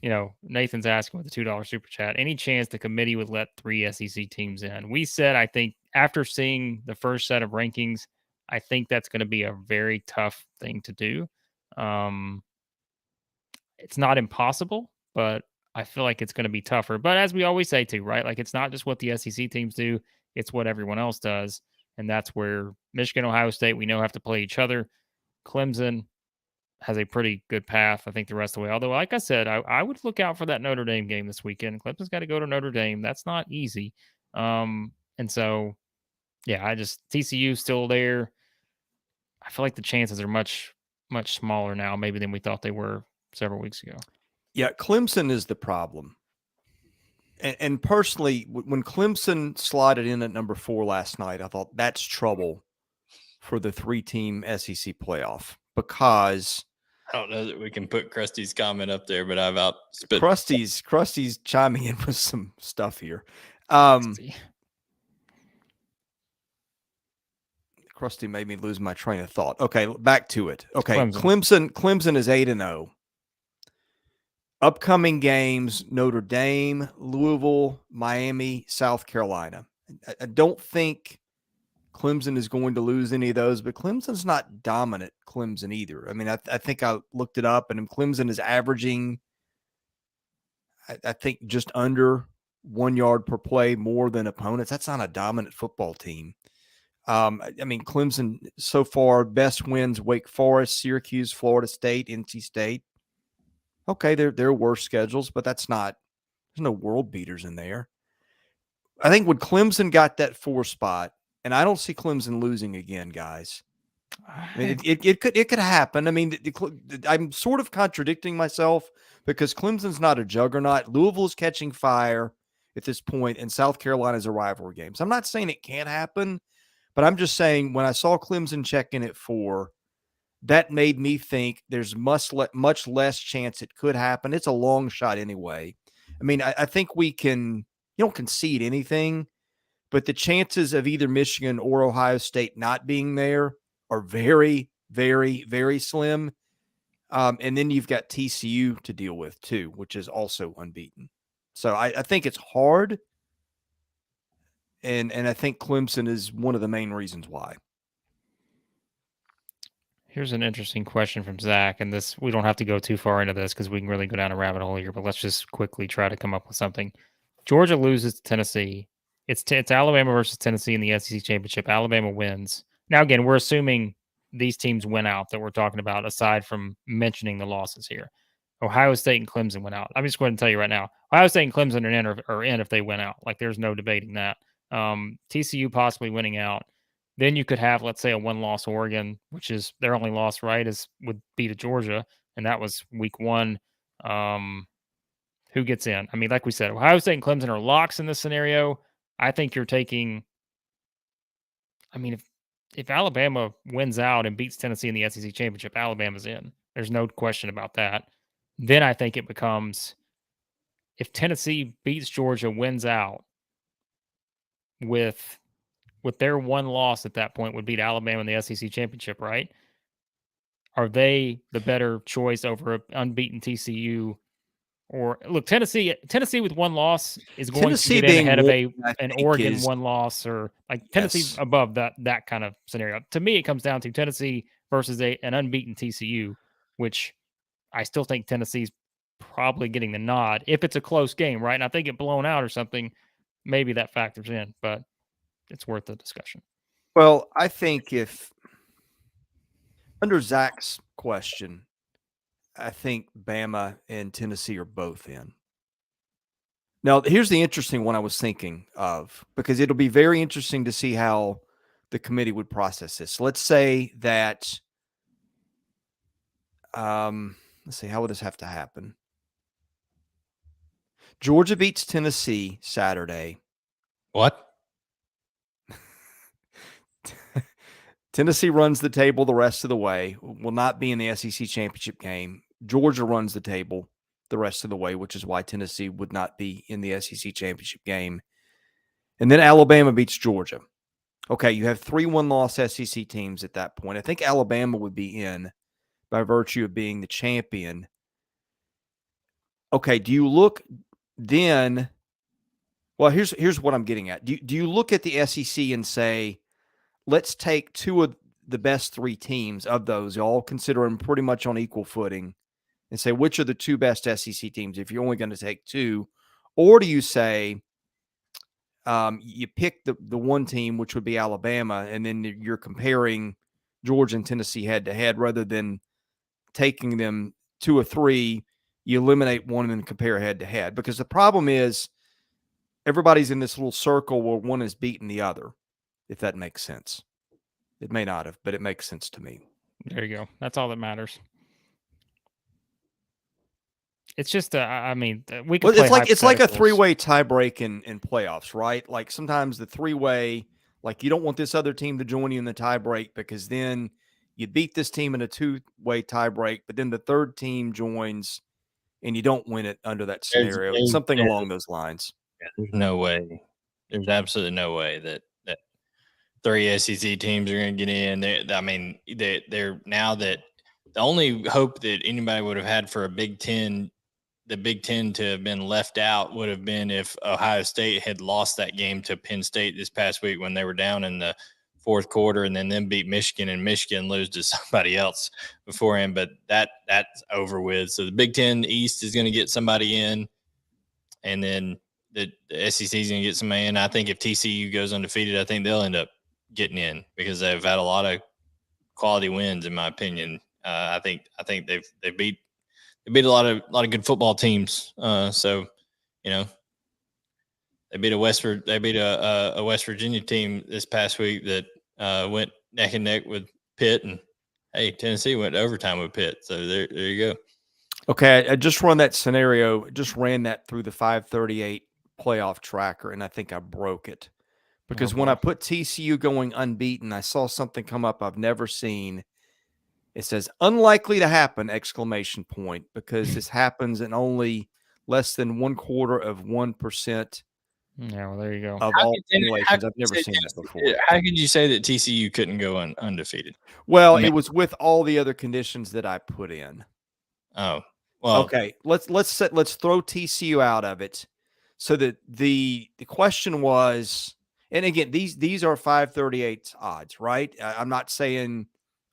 Nathan's asking with the $2 super chat, any chance the committee would let 3 SEC teams in? We said, I think after seeing the first set of rankings, I think that's going to be a very tough thing to do. It's not impossible, but I feel like it's going to be tougher. But as we always say too, right? Like it's not just what the SEC teams do, it's what everyone else does. And that's where Michigan, Ohio State, we know have to play each other. Clemson has a pretty good path, I think, the rest of the way. Although, like I said, I would look out for that Notre Dame game this weekend. Clemson's got to go to Notre Dame. That's not easy. And so, yeah, TCU still there. I feel like the chances are much, much smaller now, maybe than we thought they were several weeks ago. Yeah, Clemson is the problem. And personally, when Clemson slotted in at number 4 last night, I thought that's trouble for the 3-team SEC playoff because I don't know that we can put Krusty's comment up there, but I've outspit Krusty's chiming in with some stuff here. Krusty made me lose my train of thought. Okay, back to it. Okay, Clemson is 8-0. Upcoming games: Notre Dame, Louisville, Miami, South Carolina. I don't think Clemson is going to lose any of those, but Clemson's not dominant Clemson either. I mean, I think I looked it up, and Clemson is averaging, I think, just under 1 yard per play more than opponents. That's not a dominant football team. I mean, Clemson so far, best wins: Wake Forest, Syracuse, Florida State, NC State. Okay, they're worse schedules, but there's no world beaters in there. I think when Clemson got that 4 spot, and I don't see Clemson losing again, guys. I mean, it could happen. I mean, I'm sort of contradicting myself because Clemson's not a juggernaut. Louisville's catching fire at this point, and South Carolina's a rivalry game. So I'm not saying it can't happen, but I'm just saying when I saw Clemson check in at 4, that made me think there's much less chance it could happen. It's a long shot anyway. I mean, I think you don't concede anything, but the chances of either Michigan or Ohio State not being there are very, very, very slim. And then you've got TCU to deal with too, which is also unbeaten. So I think it's hard. And I think Clemson is one of the main reasons why. Here's an interesting question from Zach, and we don't have to go too far into this because we can really go down a rabbit hole here, but let's just quickly try to come up with something. Georgia loses to Tennessee. It's Alabama versus Tennessee in the SEC championship. Alabama wins. Now, again, we're assuming these teams went out that we're talking about, aside from mentioning the losses here. Ohio State and Clemson went out. I'm just going to tell you right now, Ohio State and Clemson are in if they went out. Like, there's no debating that. TCU possibly winning out. Then you could have, let's say, a 1-loss Oregon, which is their only loss, right, would be to Georgia, and that was week 1. Who gets in? I mean, like we said, Ohio State and Clemson are locks in this scenario. I think you're taking – I mean, if Alabama wins out and beats Tennessee in the SEC championship, Alabama's in. There's no question about that. Then I think it becomes – if Tennessee beats Georgia, wins out with their 1 loss at that point would beat Alabama in the SEC championship, right? Are they the better choice over an unbeaten TCU Or look, Tennessee with one loss is going Tennessee to get in being ahead of one, I an think, Oregon is one loss, or like Tennessee yes. above that kind of scenario. To me, it comes down to Tennessee versus an unbeaten TCU, which I still think Tennessee's probably getting the nod if it's a close game, right? And if they get blown out or something, maybe that factors in, but it's worth the discussion. Well, I think if under Zach's question, I think Bama and Tennessee are both in. Now, here's the interesting one I was thinking of, because it'll be very interesting to see how the committee would process this. Let's say that, let's see, how would this have to happen? Georgia beats Tennessee Saturday. What? Tennessee runs the table the rest of the way, will not be in the SEC championship game. Georgia runs the table the rest of the way, which is why Tennessee would not be in the SEC championship game. And then Alabama beats Georgia. Okay, you have 3 one-loss SEC teams at that point. I think Alabama would be in by virtue of being the champion. Okay, do you look then? Well, here's what I'm getting at. Do you look at the SEC and say, let's take 2 of the best 3 teams of those, all consider them pretty much on equal footing, and say which are the 2 best SEC teams if you're only going to take 2? Or do you say you pick the one team, which would be Alabama, and then you're comparing Georgia and Tennessee head to head rather than taking them 2 or 3, you eliminate one and then compare head to head? Because the problem is everybody's in this little circle where one is beating the other, if that makes sense. It may not have, but it makes sense to me. There you go. That's all that matters. It's just, I mean, we can. Well, it's like a 3-way tiebreak in playoffs, right? Like sometimes the 3-way, like you don't want this other team to join you in the tiebreak because then you beat this team in a 2-way tiebreak, but then the third team joins and you don't win it under that scenario. It's something along those lines. There's no way. There's absolutely no way that 3 SEC teams are going to get in. They're now that the only hope that anybody would have had for the Big Ten to have been left out would have been if Ohio State had lost that game to Penn State this past week when they were down in the fourth quarter, and then beat Michigan and Michigan lose to somebody else beforehand. But that's over with. So the Big Ten East is going to get somebody in, and then the SEC is going to get somebody in. I think if TCU goes undefeated, I think they'll end up getting in because they've had a lot of quality wins, in my opinion. I think they beat a lot of good football teams. So, you know, they beat a West Virginia team this past week that went neck and neck with Pitt, and hey, Tennessee went to overtime with Pitt. So there you go. Okay, I just ran that scenario, just ran that through the 538 playoff tracker, and I think I broke it. Because when I put TCU going unbeaten, I saw something come up I've never seen. It says unlikely to happen, ! Because this happens in only less than 1/4% Yeah, well, there you go. of all simulations. I've never seen that before. How could you say that TCU couldn't go undefeated? Well, it was with all the other conditions that I put in. Oh, well. Okay, let's throw TCU out of it. So that the question was, and again, these are 538 odds, right? I'm not saying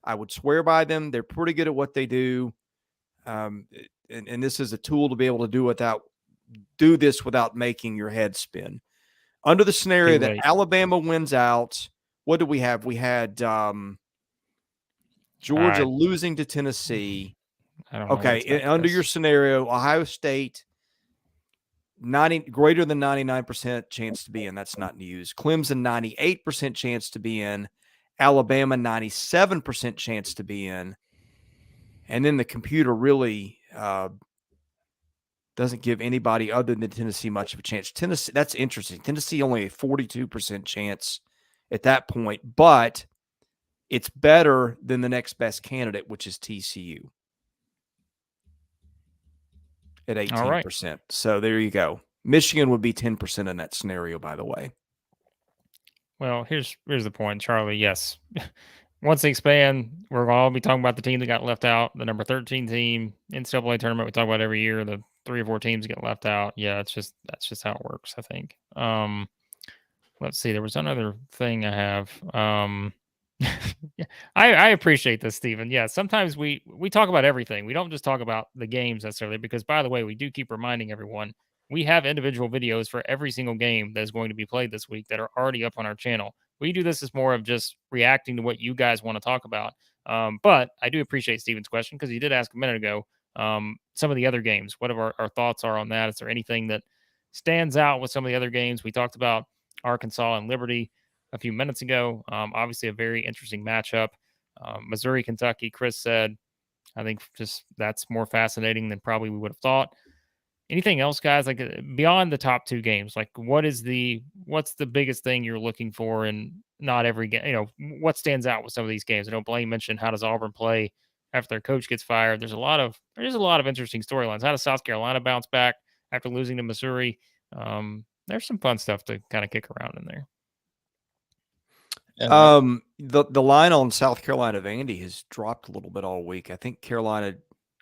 I would swear by them. They're pretty good at what they do. And this is a tool to be able to do this without making your head spin. Under the scenario that Alabama wins out, what do we have? We had Georgia losing to Tennessee. Okay, under your scenario, Ohio State, greater than 99% chance to be in. That's not news. Clemson, 98% chance to be in. Alabama, 97% chance to be in. And then the computer really doesn't give anybody other than Tennessee much of a chance. Tennessee, that's interesting. Tennessee only a 42% chance at that point, but it's better than the next best candidate, which is TCU at 18%. Right. So there you go. Michigan would be 10% in that scenario, by the way. Well, here's the point, Charlie. Yes. Once they expand, we're going to all be talking about the team that got left out, the number 13 team, NCAA tournament we talk about every year, the 3 or 4 teams get left out. Yeah, that's just how it works, I think. Let's see. There was another thing I have. Yeah, I appreciate this, Stephen. Yeah, sometimes we talk about everything. We don't just talk about the games necessarily, because by the way, we do keep reminding everyone we have individual videos for every single game that is going to be played this week that are already up on our channel. We do this as more of just reacting to what you guys want to talk about. But I do appreciate Stephen's question, because he did ask a minute ago some of the other games. What our thoughts are on that? Is there anything that stands out with some of the other games? We talked about Arkansas and Liberty a few minutes ago. Obviously, a very interesting matchup. Missouri, Kentucky, Chris said, I think just that's more fascinating than probably we would have thought. Anything else, guys, like beyond the top 2 games? Like, what's the biggest thing you're looking for in not every game? You know, what stands out with some of these games? I know Blayne mentioned, how does Auburn play after their coach gets fired? There's a lot of interesting storylines. How does South Carolina bounce back after losing to Missouri? There's some fun stuff to kind of kick around in there. The line on South Carolina Vandy has dropped a little bit all week. I think Carolina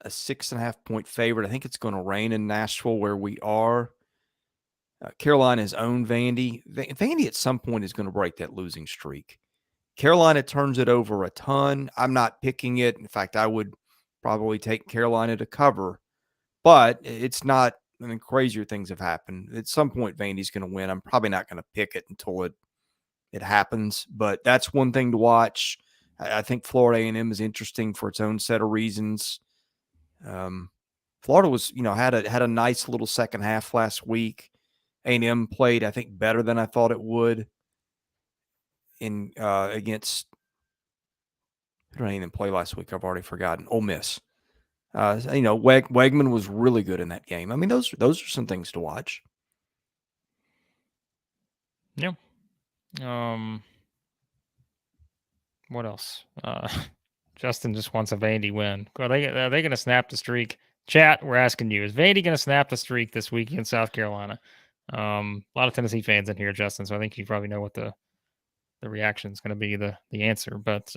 a 6.5-point favorite. I think it's going to rain in Nashville where we are. Carolina's own Vandy. Vandy at some point is going to break that losing streak. Carolina turns it over a ton. I'm not picking it. In fact, I would probably take Carolina to cover, but it's not. I mean, crazier things have happened. At some point, Vandy's going to win. I'm probably not going to pick it until it happens, but that's one thing to watch. I think Florida A&M is interesting for its own set of reasons. Florida was, had a nice little second half last week. A&M played, I think, better than I thought it would against – who did A&M play last week? I've already forgotten. Ole Miss. Wegman was really good in that game. I mean, those are some things to watch. Yeah. What else? Justin just wants a Vandy win. Are they going to snap the streak? Chat, we're asking you, is Vandy going to snap the streak this week in South Carolina? A lot of Tennessee fans in here, Justin, so I think you probably know what the reaction is going to be, the answer. But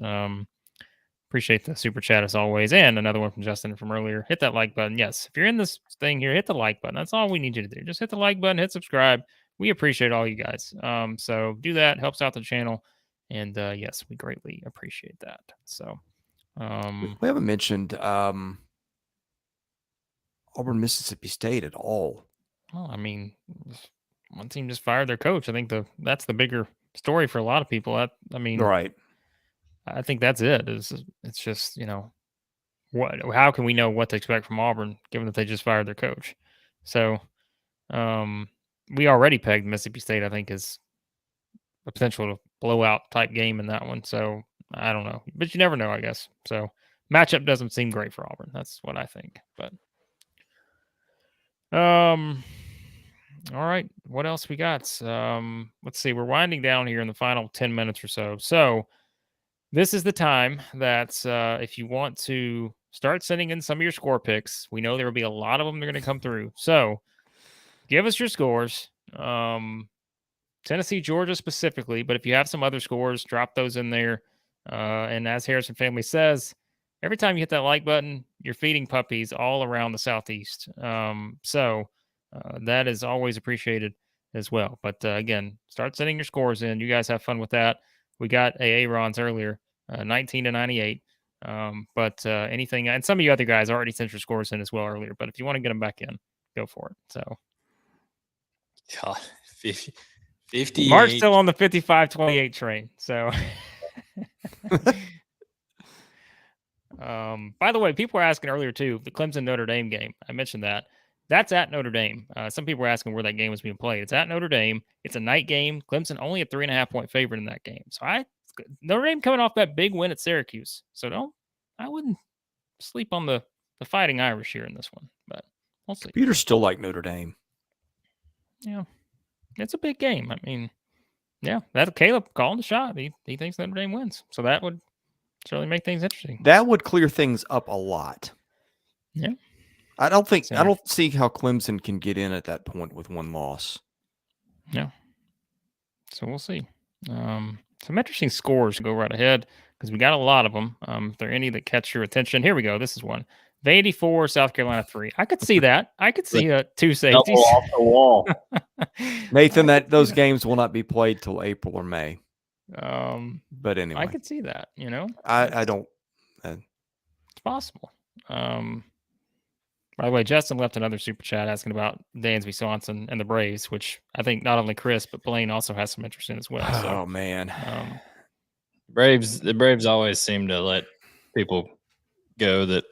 appreciate the super chat as always. And another one from Justin from earlier. Hit that like button. Yes, if you're in this thing here, hit the like button. That's all we need you to do. Just hit the like button, hit subscribe. We appreciate all you guys. So do that. Helps out the channel. And yes, we greatly appreciate that. So we haven't mentioned Auburn, Mississippi State at all. Well, I mean, one team just fired their coach. I think that's the bigger story for a lot of people. I mean, right. I think that's it. It's just, how can we know what to expect from Auburn given that they just fired their coach? So we already pegged Mississippi State, I think, as a potential blowout type game in that one. So I don't know, but you never know, I guess. So matchup doesn't seem great for Auburn. That's what I think. But all right, what else we got? Let's see. We're winding down here in the final 10 minutes or so. So this is the time that if you want to start sending in some of your score picks, we know there will be a lot of them that are going to come through. So give us your scores. Tennessee, Georgia specifically, but if you have some other scores, drop those in there. And as Harrison Family says, every time you hit that like button, you're feeding puppies all around the Southeast. So that is always appreciated as well. But again, start sending your scores in. You guys have fun with that. We got Aaron's earlier, 19-98. But anything, and some of you other guys already sent your scores in as well earlier. But if you want to get them back in, go for it. So, God, 58. Mark's still on the 55-28 train. So, by the way, people were asking earlier too, the Clemson Notre Dame game. I mentioned that. That's at Notre Dame. Some people were asking where that game was being played. It's at Notre Dame. It's a night game. Clemson only a 3.5-point favorite in that game. So Notre Dame coming off that big win at Syracuse. So I wouldn't sleep on the Fighting Irish here in this one, but we'll see. Computers still like Notre Dame. Yeah, it's a big game. I mean, yeah, that Caleb calling the shot. He thinks Notre Dame wins, so that would certainly make things interesting. That would clear things up a lot. Yeah, I don't see how Clemson can get in at that point with one loss. Yeah, so we'll see. Some interesting scores to go right ahead because we got a lot of them. If there are any that catch your attention, here we go. This is one. Vandy 4, South Carolina 3. I could see that. I could see two safeties. Double off the wall. Nathan, those games will not be played till April or May. But anyway, I could see that. I don't. It's possible. By the way, Justin left another super chat asking about Dansby Swanson and the Braves, which I think not only Chris but Blayne also has some interest in as well. So, oh man, the Braves always seem to let people go that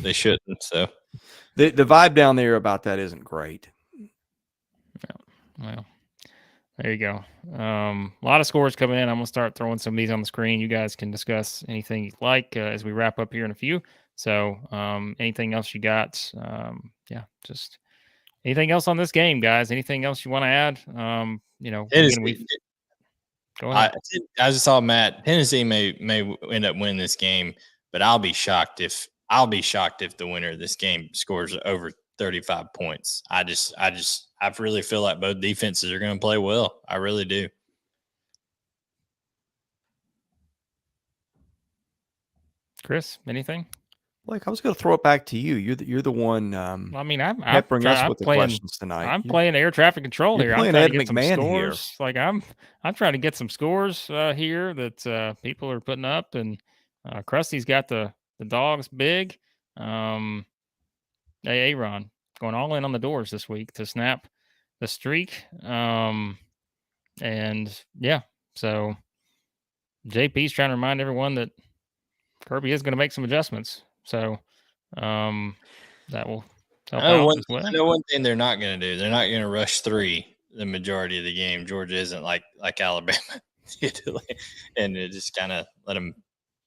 they shouldn't. So the vibe down there about that isn't great. Well, there you go. A lot of scores coming in. I'm gonna start throwing some of these on the screen. You guys can discuss anything you like as we wrap up here in a few. So, anything else you got? Just anything else on this game, guys? Anything else you want to add? Go ahead. I just saw Matt. Tennessee may end up winning this game, but I'll be shocked if the winner of this game scores over 35 points. I really feel like both defenses are going to play well. I really do. Chris, anything? Like, I was going to throw it back to you. You're the one. I'm peppering us with the questions tonight. I'm playing air traffic control here. I'm trying Ed to get McMahon some scores. Here. Like I'm trying to get some scores here that people are putting up, and Krusty's got the dogs big. Aaron going all in on the doors this week to snap the streak. So JP's trying to remind everyone that Kirby is going to make some adjustments. So that will help out as well. I know one thing they're not going to do. They're not going to rush 3 the majority of the game. Georgia isn't like Alabama, and it just kind of let them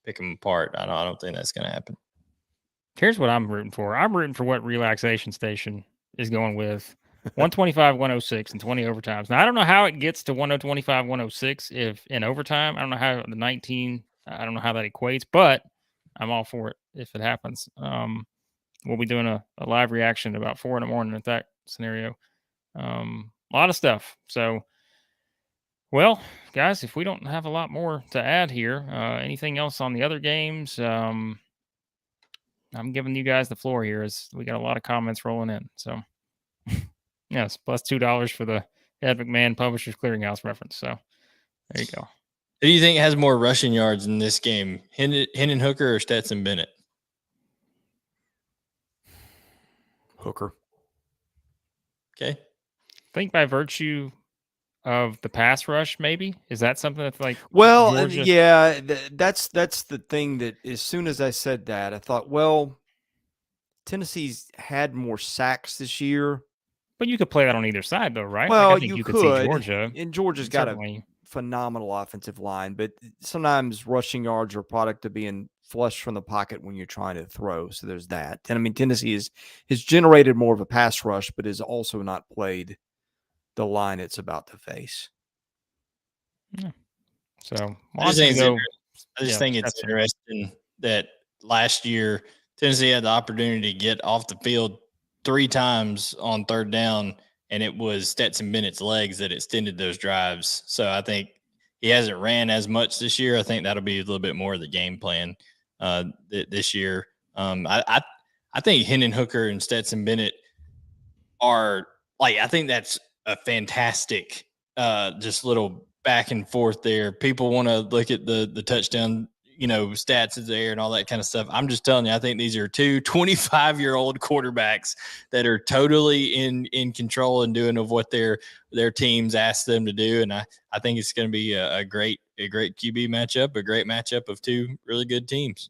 pick them apart. I don't think that's going to happen. Here's what I'm rooting for. I'm rooting for what Relaxation Station is going with. 125, 106, and 20 overtimes. Now, I don't know how it gets to 125, 106 if in overtime. I don't know how the 19, I don't know how that equates, but I'm all for it if it happens. We'll be doing a live reaction about 4 a.m. at that scenario. A lot of stuff. So, well, guys, if we don't have a lot more to add here, anything else on the other games? I'm giving you guys the floor here as we got a lot of comments rolling in. So, yes, plus $2 for the Ed McMahon Publishers Clearinghouse reference. So, there you go. Who do you think has more rushing yards in this game, Hendon Hooker or Stetson Bennett? Hooker. I Okay. think by virtue of the pass rush, maybe is that something that's like? Well, Georgia? yeah, that's the thing that as soon as I said that, I thought, well, Tennessee's had more sacks this year. But you could play that on either side, though, right? Well, I think you could see Georgia, and Georgia's got a phenomenal offensive line, but sometimes rushing yards are a product of being flush from the pocket when you're trying to throw. So there's that. And I mean, Tennessee has generated more of a pass rush, but has also not played the line it's about to face. Yeah. So I just think it's interesting that last year Tennessee had the opportunity to get off the field 3 times on 3rd down, and it was Stetson Bennett's legs that extended those drives. So I think he hasn't ran as much this year. I think that'll be a little bit more of the game plan this year. I think Hendon Hooker and Stetson Bennett are like, I think that's a fantastic just little back and forth there. People want to look at the touchdown, stats is there and all that kind of stuff. I'm just telling you, I think these are 2 25-year-old quarterbacks that are totally in control and doing of what their teams ask them to do. And I think it's going to be a great QB matchup, a great matchup of 2 really good teams.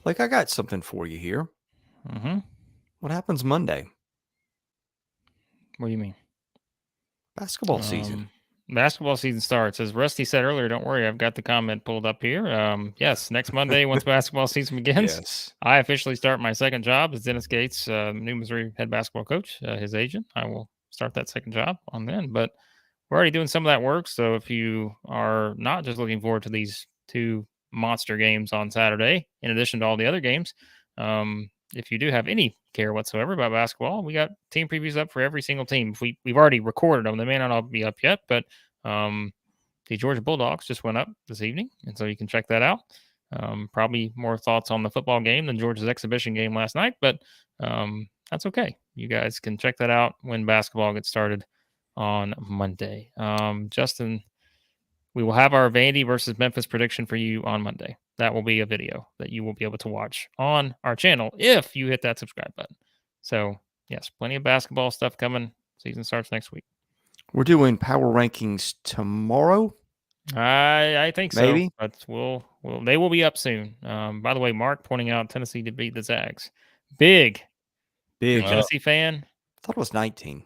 Like, I got something for you here. Mm-hmm. What happens Monday? What do you mean? Basketball season. Basketball season starts. As Rusty said earlier, don't worry, I've got the comment pulled up here. Yes, next Monday, once basketball season begins, I officially start my second job as Dennis Gates, new Missouri head basketball coach, his agent. I will start that second job on then. But we're already doing some of that work. So if you are not just looking forward to these 2 monster games on Saturday, in addition to all the other games, if you do have any care whatsoever about basketball, we got team previews up for every single team. We've already recorded them. They may not all be up yet, but the Georgia Bulldogs just went up this evening, and so you can check that out. Probably more thoughts on the football game than Georgia's exhibition game last night, but that's okay. You guys can check that out when basketball gets started on Monday. Justin, we will have our Vandy versus Memphis prediction for you on Monday. That will be a video that you will be able to watch on our channel if you hit that subscribe button. So, yes, plenty of basketball stuff coming. Season starts next week. We're doing power rankings tomorrow. I think Maybe. so, but they will be up soon. By the way, Mark pointing out Tennessee to beat the Zags. Big Tennessee fan. I thought it was 19.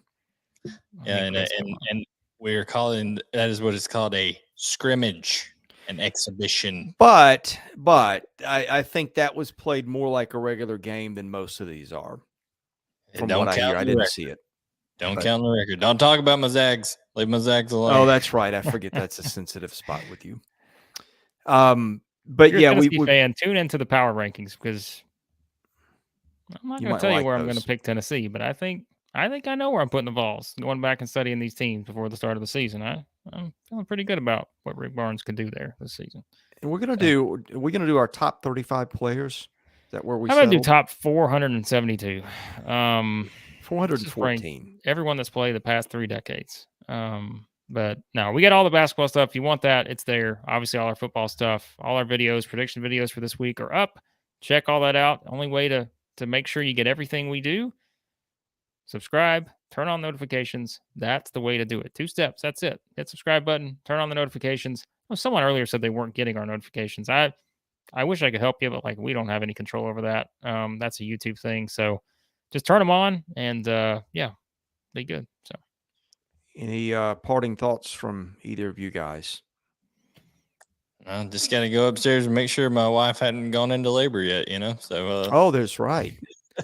Yeah, and we're calling that is what it's called, a scrimmage, an exhibition. But I think that was played more like a regular game than most of these are. From what I hear, I didn't see it. Don't count the record. Don't talk about my Zags. Leave my Zags alone. Oh, that's right. I forget that's a sensitive spot with you. But yeah, we fan tune into the power rankings because I'm not going to tell you where I'm going to pick Tennessee, but I think I know where I'm putting the Vols. Going back and studying these teams before the start of the season, I'm feeling pretty good about what Rick Barnes could do there this season. And we're going to do our top 35 players. Is that where we? I'm going to do top 472. 414. Everyone that's played the past 3 decades. But no, we got all the basketball stuff. If you want that, it's there. Obviously, all our football stuff, all our videos, prediction videos for this week are up. Check all that out. Only way to make sure you get everything we do, subscribe, turn on notifications. That's the way to do it. 2 steps. That's it. Hit subscribe button, turn on the notifications. Well, someone earlier said they weren't getting our notifications. I wish I could help you, but we don't have any control over that. That's a YouTube thing. So just turn them on and be good. So any parting thoughts from either of you guys? I just got to go upstairs and make sure my wife hadn't gone into labor yet, So that's right.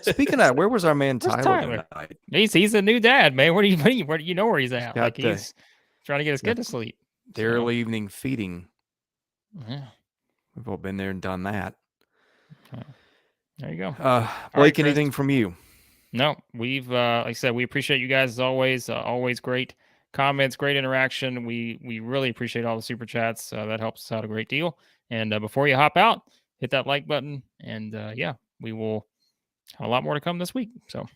Speaking of that, where was our man Tyler tonight? He's a new dad, man. Where do you know where he's at? He's trying to get his kid to sleep. The early evening feeding. Yeah. We've all been there and done that. There you go. Blake, anything from you? No, we've like I said, we appreciate you guys as always. Always great comments, great interaction. We really appreciate all the super chats. That helps us out a great deal. And before you hop out, hit that like button. And we will have a lot more to come this week. So,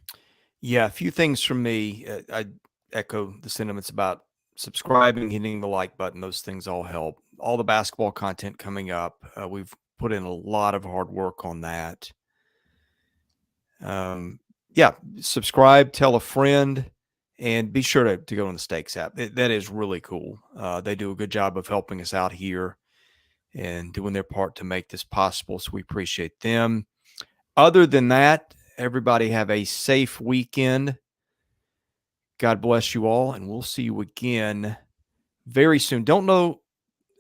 yeah, a few things from me. I echo the sentiments about subscribing, hitting the like button. Those things all help. All the basketball content coming up. We've put in a lot of hard work on that. Subscribe, tell a friend, and be sure to go on the Stakes app. That is really cool. They do a good job of helping us out here and doing their part to make this possible. So we appreciate them. Other than that, everybody have a safe weekend. God bless you all, and we'll see you again very soon. Don't know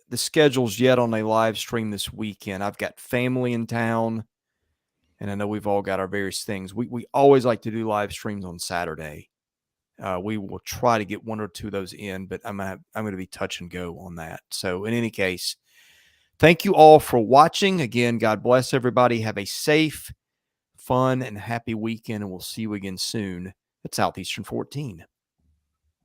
the schedules yet on a live stream this weekend. I've got family in town, and I know we've all got our various things. We always like to do live streams on Saturday. We will try to get 1 or 2 of those in, but I'm going to be touch and go on that. So in any case, thank you all for watching. Again, God bless everybody. Have a safe, fun, and happy weekend, and we'll see you again soon at Southeastern 14.